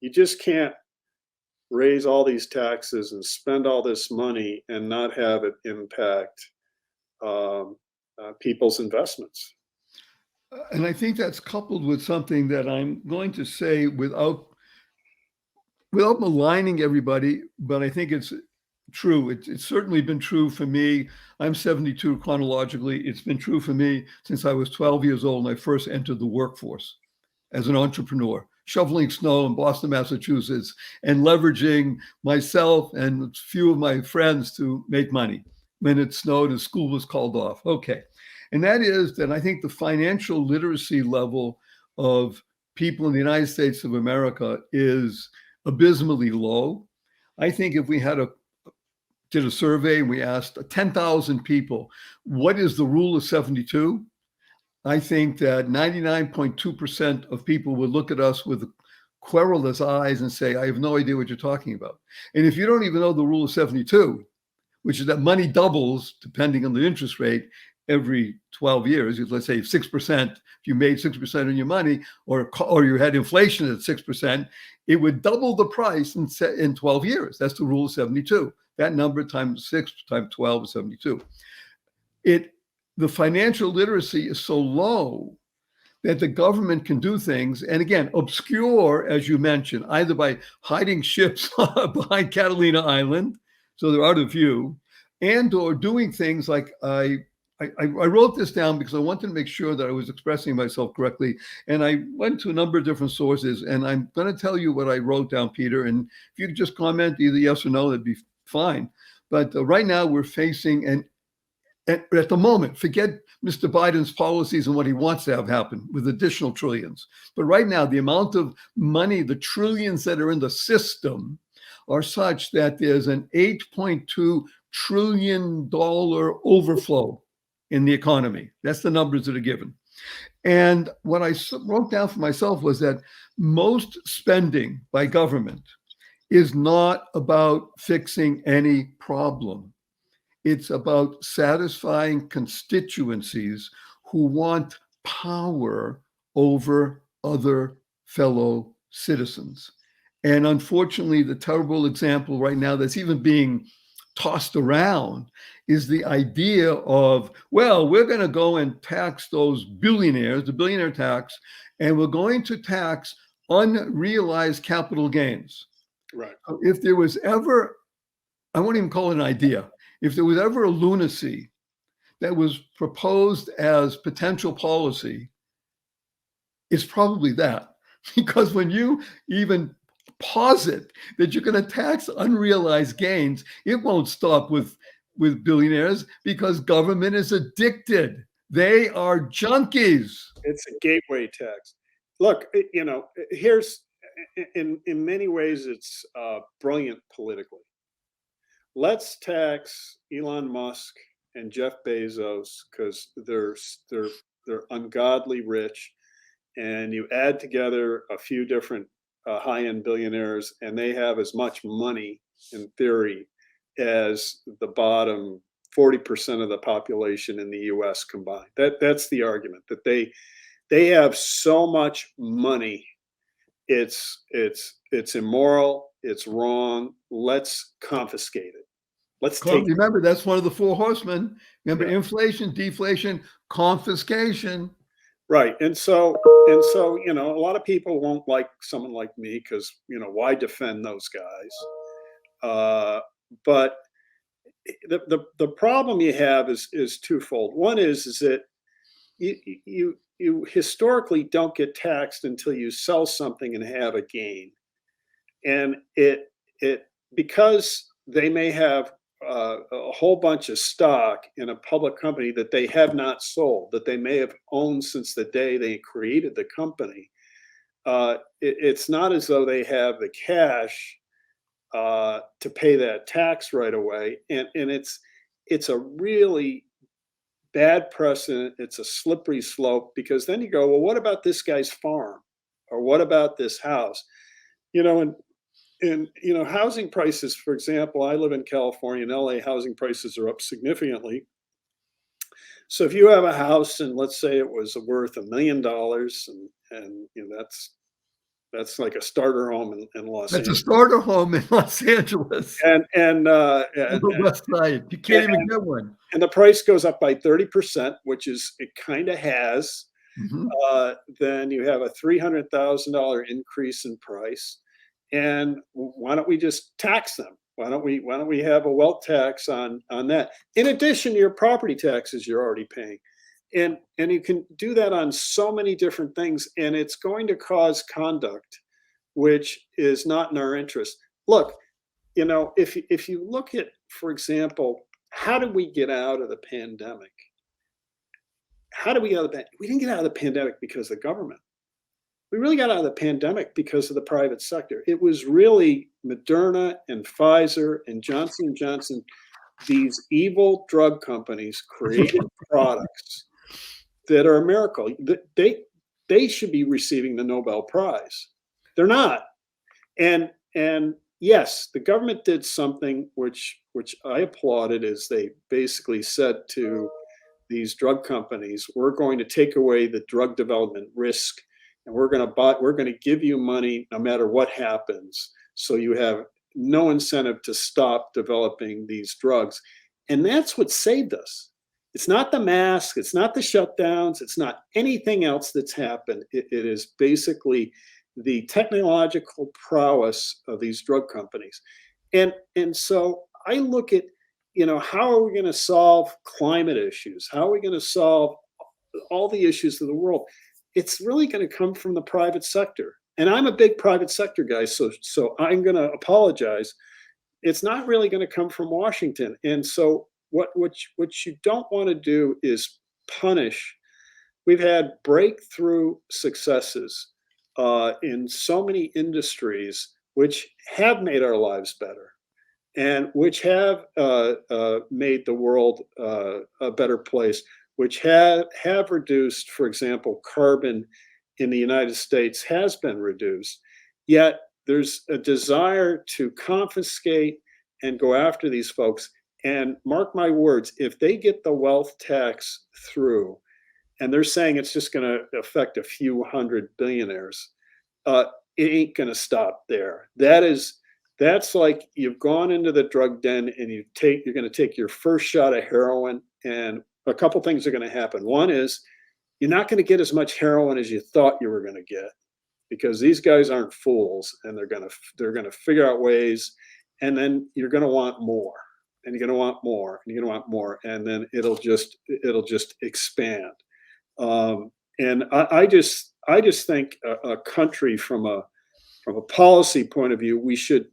you just can't raise all these taxes and spend all this money and not have it impact people's investments. And I think that's coupled with something that I'm going to say without maligning everybody, but I think it's true. It's certainly been true for me. I'm 72 chronologically. It's been true for me since I was 12 years old and I first entered the workforce as an entrepreneur, shoveling snow in Boston, Massachusetts, and leveraging myself and a few of my friends to make money. When it snowed and school was called off. Okay. And that is that I think the financial literacy level of people in the United States of America is abysmally low. I think if we did a survey and we asked 10,000 people, what is the rule of 72? I think that 99.2% of people would look at us with querulous eyes and say, I have no idea what you're talking about. And if you don't even know the rule of 72, which is that money doubles depending on the interest rate every 12 years, let's say 6%, if you made 6% on your money, or you had inflation at 6%, it would double the price in 12 years. That's the rule of 72. That number times 6 times 12 is 72. The financial literacy is so low that the government can do things, and again, obscure, as you mentioned, either by hiding ships behind Catalina Island, so they're out of view, and or doing things like I wrote this down because I wanted to make sure that I was expressing myself correctly. And I went to a number of different sources, and I'm going to tell you what I wrote down, Peter. And if you could just comment either yes or no, that'd be fine. But right now we're facing, and at the moment, forget Mr. Biden's policies and what he wants to have happen with additional trillions. But right now, the amount of money, the trillions that are in the system are such that there's an $8.2 trillion overflow in the economy. That's the numbers that are given. And what I wrote down for myself was that most spending by government is not about fixing any problem. It's about satisfying constituencies who want power over other fellow citizens. And unfortunately, the terrible example right now that's even being tossed around is the idea of, well, we're going to go and tax those billionaires, the billionaire tax, and we're going to tax unrealized capital gains. Right. If there was ever, I won't even call it an idea, if there was ever a lunacy that was proposed as potential policy, it's probably that. Because when you even posit that you're going to tax unrealized gains, it won't stop with billionaires because government is addicted. They are junkies. It's a gateway tax. Look, here's in many ways it's brilliant politically. Let's tax Elon Musk and Jeff Bezos because they're ungodly rich, and you add together a few different high-end billionaires, and they have as much money in theory as the bottom 40% of the population in the U.S. combined. That's the argument, that they have so much money. It's immoral. It's wrong. Let's confiscate it. Remember, that's one of the four horsemen. Remember, Yeah. inflation, deflation, confiscation. Right. And so, a lot of people won't like someone like me because, why defend those guys? But the problem you have is twofold. One is that you historically don't get taxed until you sell something and have a gain. And it because they may have a whole bunch of stock in a public company that they have not sold, that they may have owned since the day they created the company. It's not as though they have the cash to pay that tax right away, and it's a really bad precedent. It's a slippery slope, because then you go, well, what about this guy's farm, or what about this house? And housing prices, for example, I live in California. In LA, housing prices are up significantly. So if you have a house and let's say it was worth $1 million, and that's like a starter home in Los Angeles. That's a starter home in Los Angeles. And on the west side, you can't even get one. And the price goes up by 30%, which is, it kind of has. Mm-hmm. Then you have a $300,000 increase in price. And why don't we just tax them? Why don't we have a wealth tax on that, in addition to your property taxes you're already paying? And you can do that on so many different things, and it's going to cause conduct which is not in our interest. Look, if you look at, for example, how did we get out of the pandemic? We didn't get out of the pandemic because of the government. We really got out of the pandemic because of the private sector. It was really Moderna and Pfizer and Johnson & Johnson. These evil drug companies created products that are a miracle. They should be receiving the Nobel Prize. They're not. And yes, the government did something which I applauded, is they basically said to these drug companies, we're going to take away the drug development risk, and we're going to give you money no matter what happens, so you have no incentive to stop developing these drugs. And that's what saved us. It's not the mask, it's not the shutdowns, it's not anything else that's happened. It is basically the technological prowess of these drug companies. And so I look at, how are we going to solve climate issues? How are we going to solve all the issues of the world? It's really going to come from the private sector. And I'm a big private sector guy, so I'm going to apologize. It's not really going to come from Washington. And so what you don't want to do is punish. We've had breakthrough successes in so many industries which have made our lives better, and which have made the world a better place, which have reduced, for example, carbon in the United States has been reduced. Yet there's a desire to confiscate and go after these folks. And mark my words, if they get the wealth tax through, and they're saying it's just going to affect a few hundred billionaires, it ain't going to stop there. That's like you've gone into the drug den and you're going to take your first shot of heroin, and a couple things are going to happen. One is you're not going to get as much heroin as you thought you were going to get, because these guys aren't fools, and they're going to figure out ways, and then you're going to want more, and you're going to want more, and you're going to want more, and then it'll just expand. And I just think a country from a from a policy point of view, we should.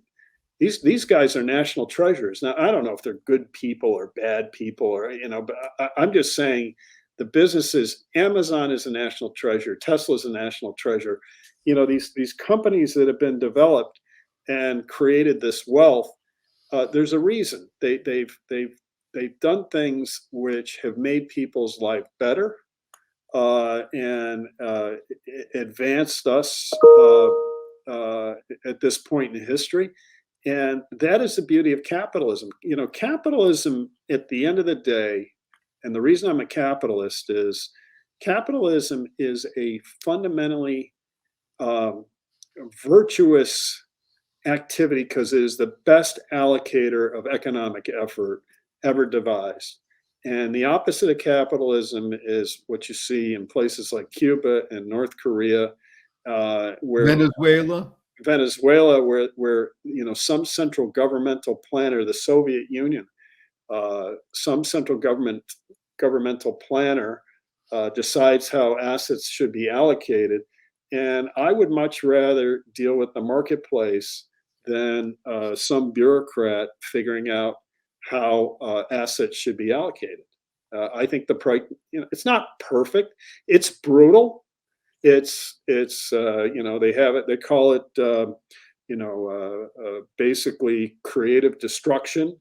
These guys are national treasures. Now, I don't know if they're good people or bad people, or but I'm just saying the businesses. Amazon is a national treasure. Tesla is a national treasure. These companies that have been developed and created this wealth. There's a reason they've done things which have made people's life better and advanced us at this point in history. And that is the beauty of capitalism. Capitalism at the end of the day, and the reason I'm a capitalist is capitalism is a fundamentally virtuous activity because it is the best allocator of economic effort ever devised. And the opposite of capitalism is what you see in places like Cuba and North Korea, where Venezuela, where some central governmental planner, the Soviet Union, some central governmental planner decides how assets should be allocated. And I would much rather deal with the marketplace than some bureaucrat figuring out how assets should be allocated. I think the price, it's not perfect. It's brutal. It's they have it. They call it basically creative destruction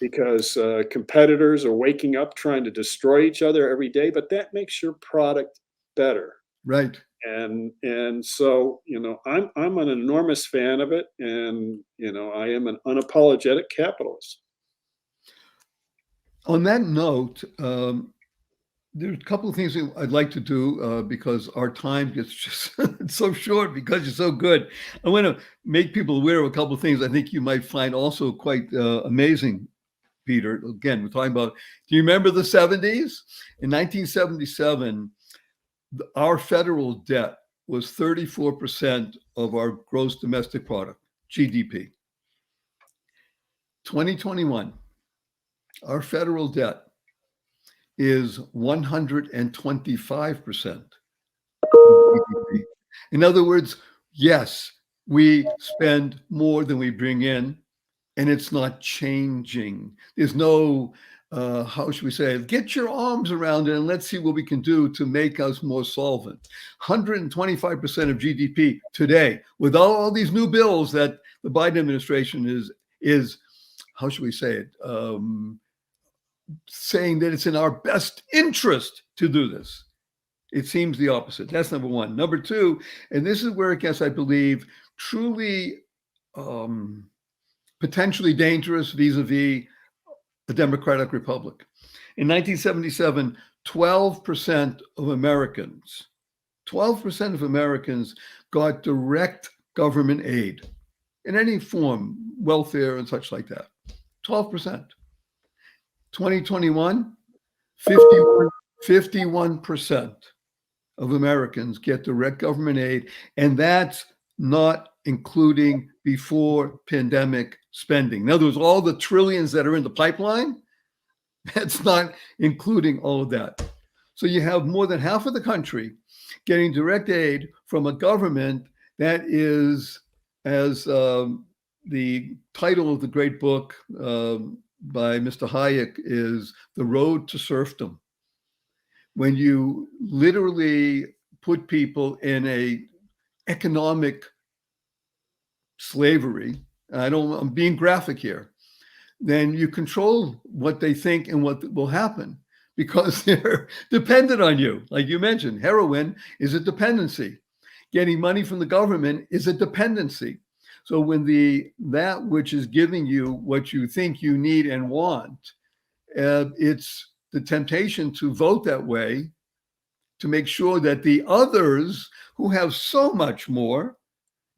because competitors are waking up trying to destroy each other every day. But that makes your product better. Right. And so I'm an enormous fan of it, and I am an unapologetic capitalist. On that note, there's a couple of things I'd like to do because our time gets just so short because you're so good. I want to make people aware of a couple of things I think you might find also quite amazing, Peter. Again, we're talking about, do you remember the 70s? In 1977, our federal debt was 34% of our gross domestic product, GDP. 2021, our federal debt is 125% GDP. In other words, yes, we spend more than we bring in, and it's not changing. There's no, how should we say it? Get your arms around it and let's see what we can do to make us more solvent. 125% of GDP today, with all these new bills that the Biden administration is how should we say it? Saying that it's in our best interest to do this. It seems the opposite. That's number one. Number two, and this is where it gets, I believe, truly potentially dangerous vis-a-vis a democratic republic. In 1977, 12% of Americans got direct government aid in any form, welfare and such like that. 12%. 2021, 51% of Americans get direct government aid, and that's not including before pandemic spending. In other words, all the trillions that are in the pipeline, that's not including all of that. So you have more than half of the country getting direct aid from a government that is, as the title of the great book by Mr. Hayek is, The Road to Serfdom. When you literally put people in a economic slavery, I'm being graphic here, then you control what they think and what will happen because they're dependent on you. Like you mentioned, heroin is a dependency. Getting money from the government is a dependency. So when that which is giving you what you think you need and want, it's the temptation to vote that way to make sure that the others who have so much more.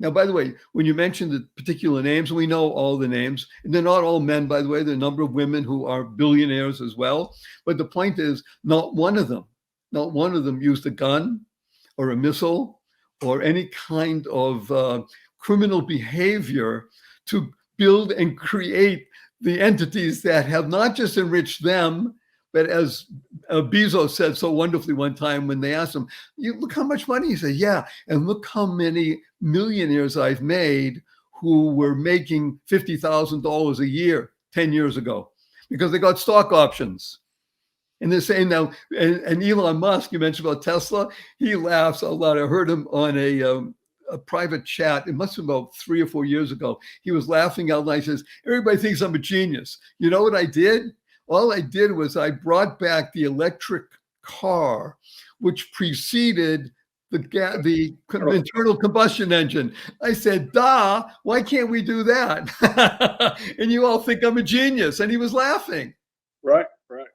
Now, by the way, when you mention the particular names, we know all the names, and they're not all men, by the way. There are a number of women who are billionaires as well. But the point is, not one of them used a gun or a missile or any kind of criminal behavior to build and create the entities that have not just enriched them, But as Bezos said so wonderfully one time when they asked him, "You look how much money," he said, "Yeah, and look how many millionaires I've made who were making $50,000 a year 10 years ago because they got stock options." And they're saying now, and Elon Musk, you mentioned about Tesla, he laughs a lot. I heard him on a private chat. It must have been about 3 or 4 years ago. He was laughing out loud. He says, "Everybody thinks I'm a genius. You know what I did? All I did was I brought back the electric car, which preceded the internal combustion engine." I said, "Duh, why can't we do that?" And you all think I'm a genius. And he was laughing. Right.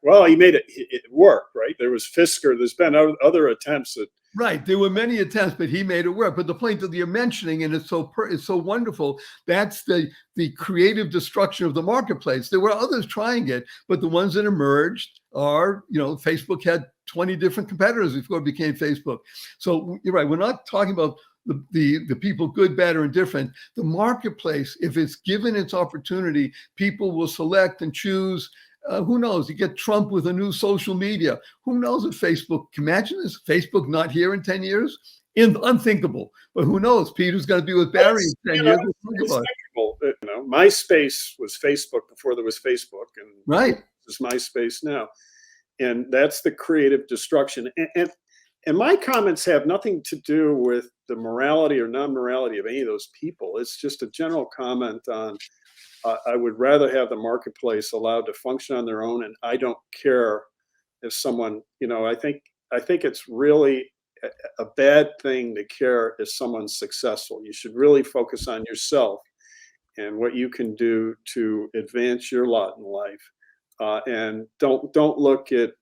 Well, he made it work, right? There was Fisker. There's been other attempts at. Right. There were many attempts, but he made it work. But the point that you're mentioning, and it's so wonderful, that's the creative destruction of the marketplace. There were others trying it, but the ones that emerged are, Facebook had 20 different competitors before it became Facebook. So you're right. We're not talking about the people, good, bad, or indifferent. The marketplace, if it's given its opportunity, people will select and choose. Who knows? You get Trump with a new social media. Who knows if Facebook, imagine this, Facebook not here in 10 years? Unthinkable. But who knows? Peter's going to be with Barry in 10 years. It's thinkable. MySpace was Facebook before there was Facebook. And right. This is MySpace now. And that's the creative destruction. And my comments have nothing to do with the morality or non-morality of any of those people. It's just a general comment on I would rather have the marketplace allowed to function on their own, and I don't care if someone, I think it's really a bad thing to care if someone's successful. You should really focus on yourself and what you can do to advance your lot in life, and don't look at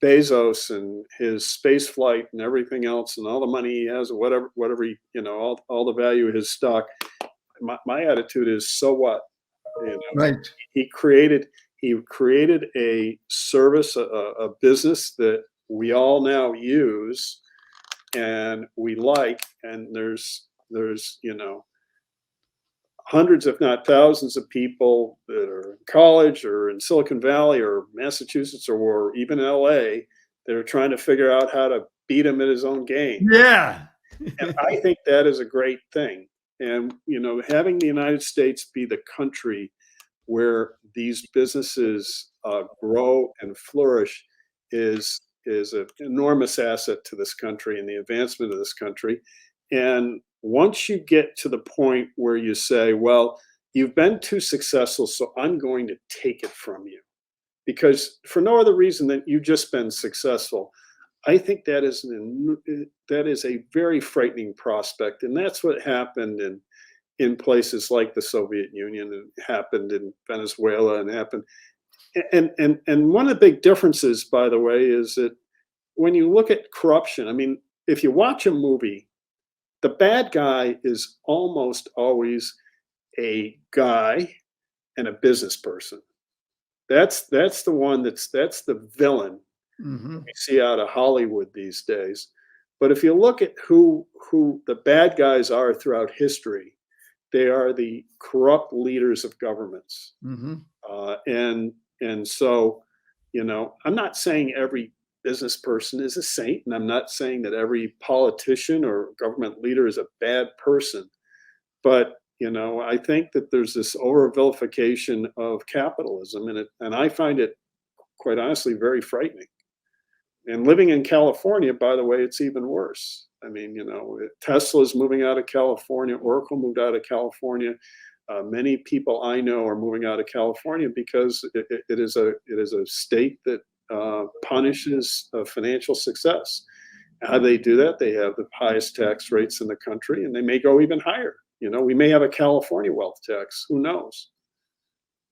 Bezos and his space flight and everything else and all the money he has or whatever he, all the value of his stock. My attitude is, so what? Right. He created a service, a business that we all now use and we like, and there's hundreds, if not thousands, of people that are in college or in Silicon Valley or Massachusetts or even LA that are trying to figure out how to beat him at his own game. Yeah. And I think that is a great thing. And, having the United States be the country where these businesses grow and flourish is an enormous asset to this country and the advancement of this country. And once you get to the point where you say, well, you've been too successful, so I'm going to take it from you, because for no other reason than you've just been successful, I think that is a very frightening prospect. And that's what happened in places like the Soviet Union, and happened in Venezuela, and happened. And one of the big differences, by the way, is that when you look at corruption, I mean, if you watch a movie, the bad guy is almost always a guy and a business person. That's the one that's the villain. Mm-hmm. We see out of Hollywood these days. But if you look at who the bad guys are throughout history, they are the corrupt leaders of governments. Mm-hmm. And so, I'm not saying every business person is a saint, and I'm not saying that every politician or government leader is a bad person. But, I think that there's this over-vilification of capitalism, and I find it, quite honestly, very frightening. And living in California, by the way, it's even worse. I mean, Tesla's moving out of California. Oracle moved out of California. Many people I know are moving out of California because it is a state that punishes financial success. How do they do that? They have the highest tax rates in the country, and they may go even higher. We may have a California wealth tax. Who knows?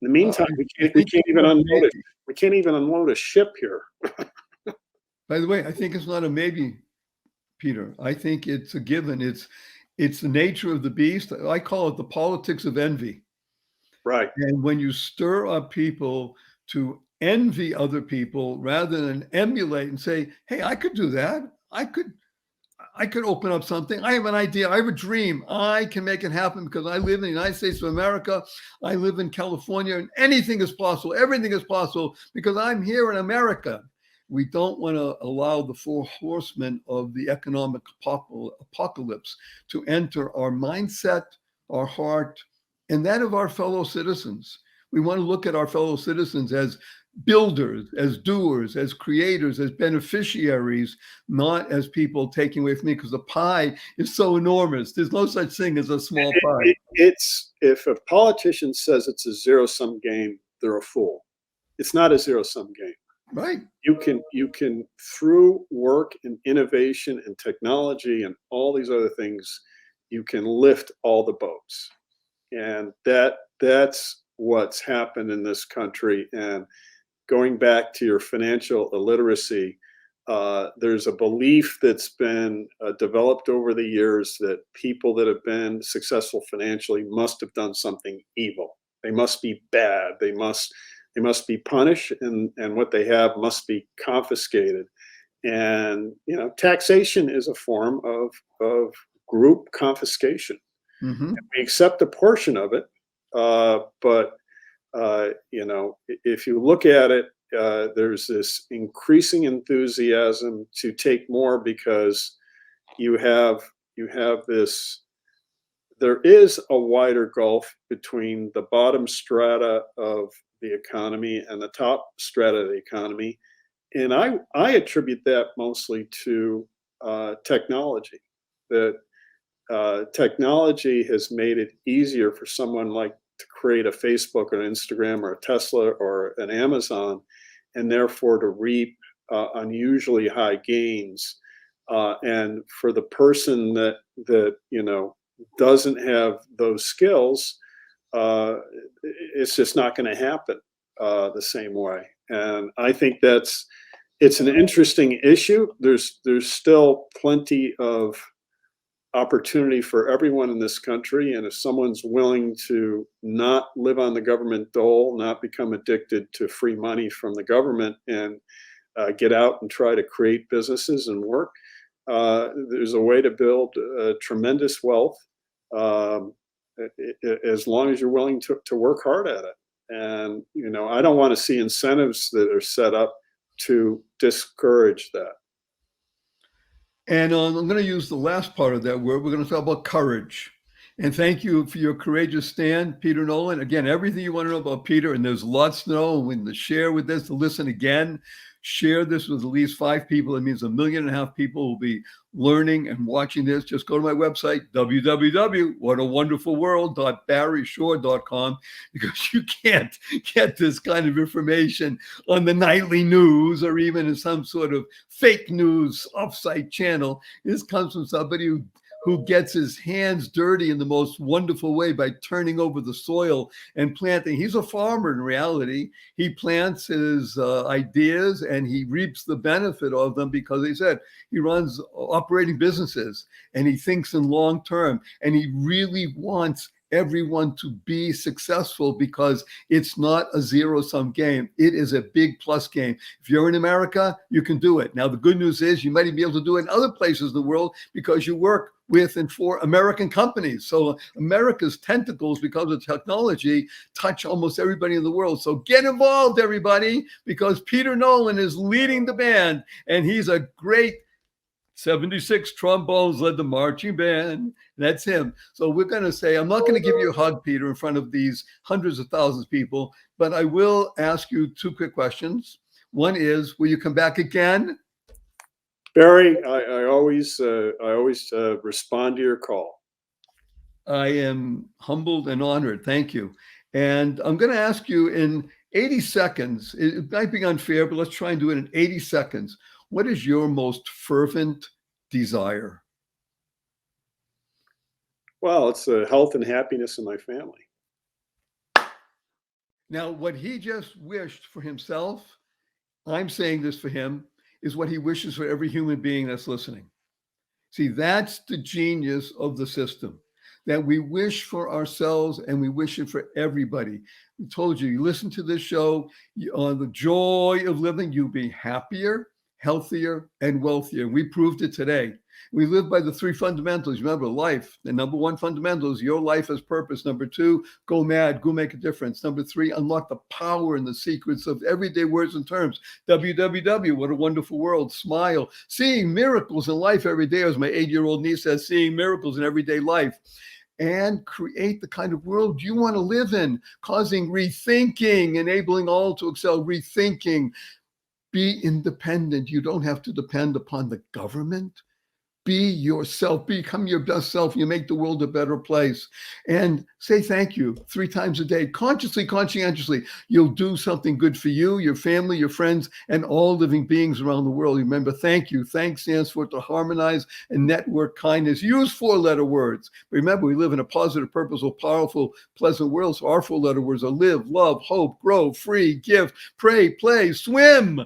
In the meantime, we can't even unload it. We can't even unload a ship here. By the way, I think it's not a maybe, Peter. I think it's a given. It's the nature of the beast. I call it the politics of envy. Right. And when you stir up people to envy other people rather than emulate and say, hey, I could do that. I I could open up something. I have an idea. I have a dream. I can make it happen because I live in the United States of America. I live in California, and anything is possible. Everything is possible because I'm here in America. We don't want to allow the four horsemen of the economic apocalypse to enter our mindset, our heart, and that of our fellow citizens. We want to look at our fellow citizens as builders, as doers, as creators, as beneficiaries, not as people taking away from me, because the pie is so enormous. There's no such thing as a small pie. It's if a politician says it's a zero-sum game, they're a fool. It's not a zero-sum game. Right. You can through work and innovation and technology and all these other things, you can lift all the boats. And that's what's happened in this country. And going back to your financial illiteracy, there's a belief that's been developed over the years that people that have been successful financially must have done something evil. They must be bad. They must be punished, and what they have must be confiscated. And taxation is a form of group confiscation. Mm-hmm. We accept a portion of it, but if you look at it, there's this increasing enthusiasm to take more because you have this. There is a wider gulf between the bottom strata of the economy and the top strata of the economy, and I attribute that mostly to technology. That technology has made it easier for someone like to create a Facebook or an Instagram or a Tesla or an Amazon, and therefore to reap unusually high gains. And for the person that doesn't have those skills, it's just not going to happen the same way. And I think it's an interesting issue. There's still plenty of opportunity for everyone in this country. And if someone's willing to not live on the government dole, not become addicted to free money from the government, and get out and try to create businesses and work, there's a way to build tremendous wealth, as long as you're willing to work hard at it. And, I don't want to see incentives that are set up to discourage that. And I'm going to use the last part of that word. We're going to talk about courage. And thank you for your courageous stand, Peter Nolan. Again, everything you want to know about Peter, and there's lots to know. When to share with this, to listen again, share this with at least 5 people. It means 1.5 million people will be learning and watching this. Just go to my website, www.whatawonderfulworld.barryshore.com, because you can't get this kind of information on the nightly news or even in some sort of fake news offsite channel. This comes from somebody who gets his hands dirty in the most wonderful way by turning over the soil and planting. He's a farmer in reality. He plants his ideas and he reaps the benefit of them because he said he runs operating businesses and he thinks in long term, and he really wants everyone to be successful because it's not a zero-sum game. It is a big plus game. If you're in America, you can do it. Now, the good news is you might even be able to do it in other places in the world because you work with and for American companies. So America's tentacles, because of technology, touch almost everybody in the world. So get involved, everybody, because Peter Nolan is leading the band, and he's a great 76 trombones, led the marching band. That's him. So we're going to say, I'm not going to give you a hug, Peter, in front of these hundreds of thousands of people, but I will ask you 2 quick questions. One is, will you come back again? Barry, I always respond to your call. I am humbled and honored. Thank you. And I'm going to ask you in 80 seconds, it might be unfair, but let's try and do it in 80 seconds. What is your most fervent desire? Well, it's the health and happiness of my family. Now, what he just wished for himself, I'm saying this for him, is what he wishes for every human being that's listening. See, that's the genius of the system, that we wish for ourselves and we wish it for everybody. I told you, you listen to this show on the joy of living, you'll be happier, healthier, and wealthier. We proved it today. We live by the three fundamentals. Remember, life. The number one fundamental is your life has purpose. Number two, go mad, go make a difference. Number three, unlock the power and the secrets of everyday words and terms. WWW, what a wonderful world. Smile. Seeing miracles in life every day, as my 8-year-old niece says, seeing miracles in everyday life. And create the kind of world you want to live in, causing rethinking, enabling all to excel, rethinking. Be independent. You don't have to depend upon the government. Be yourself. Become your best self. You make the world a better place. And say thank you 3 times a day. Consciously, conscientiously. You'll do something good for you, your family, your friends, and all living beings around the world. Remember, thank you. Thanks stands for to harmonize and network kindness. Use 4-letter words. Remember, we live in a positive, purposeful, powerful, pleasant world. So our 4-letter words are live, love, hope, grow, free, give, pray, play, swim,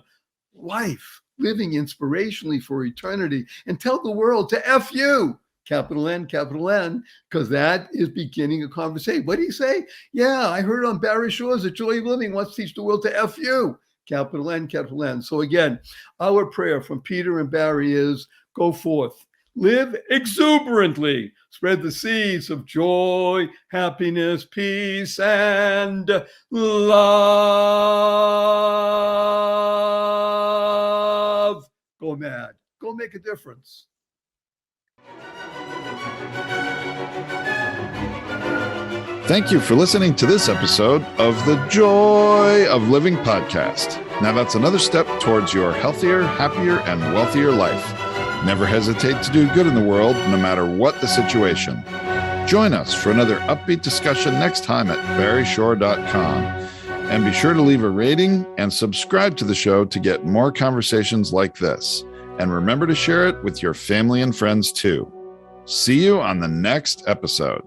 life. Living inspirationally for eternity, and tell the world to F you, capital N, because that is beginning a conversation. What do you say? Yeah, I heard on Barry Shores that Joy of Living wants to teach the world to F you, capital N, capital N. So again, our prayer from Peter and Barry is go forth, live exuberantly, spread the seeds of joy, happiness, peace, and love. Go mad. Go make a difference. Thank you for listening to this episode of the Joy of Living podcast. Now that's another step towards your healthier, happier, and wealthier life. Never hesitate to do good in the world, no matter what the situation. Join us for another upbeat discussion next time at barryshore.com. And be sure to leave a rating and subscribe to the show to get more conversations like this. And remember to share it with your family and friends too. See you on the next episode.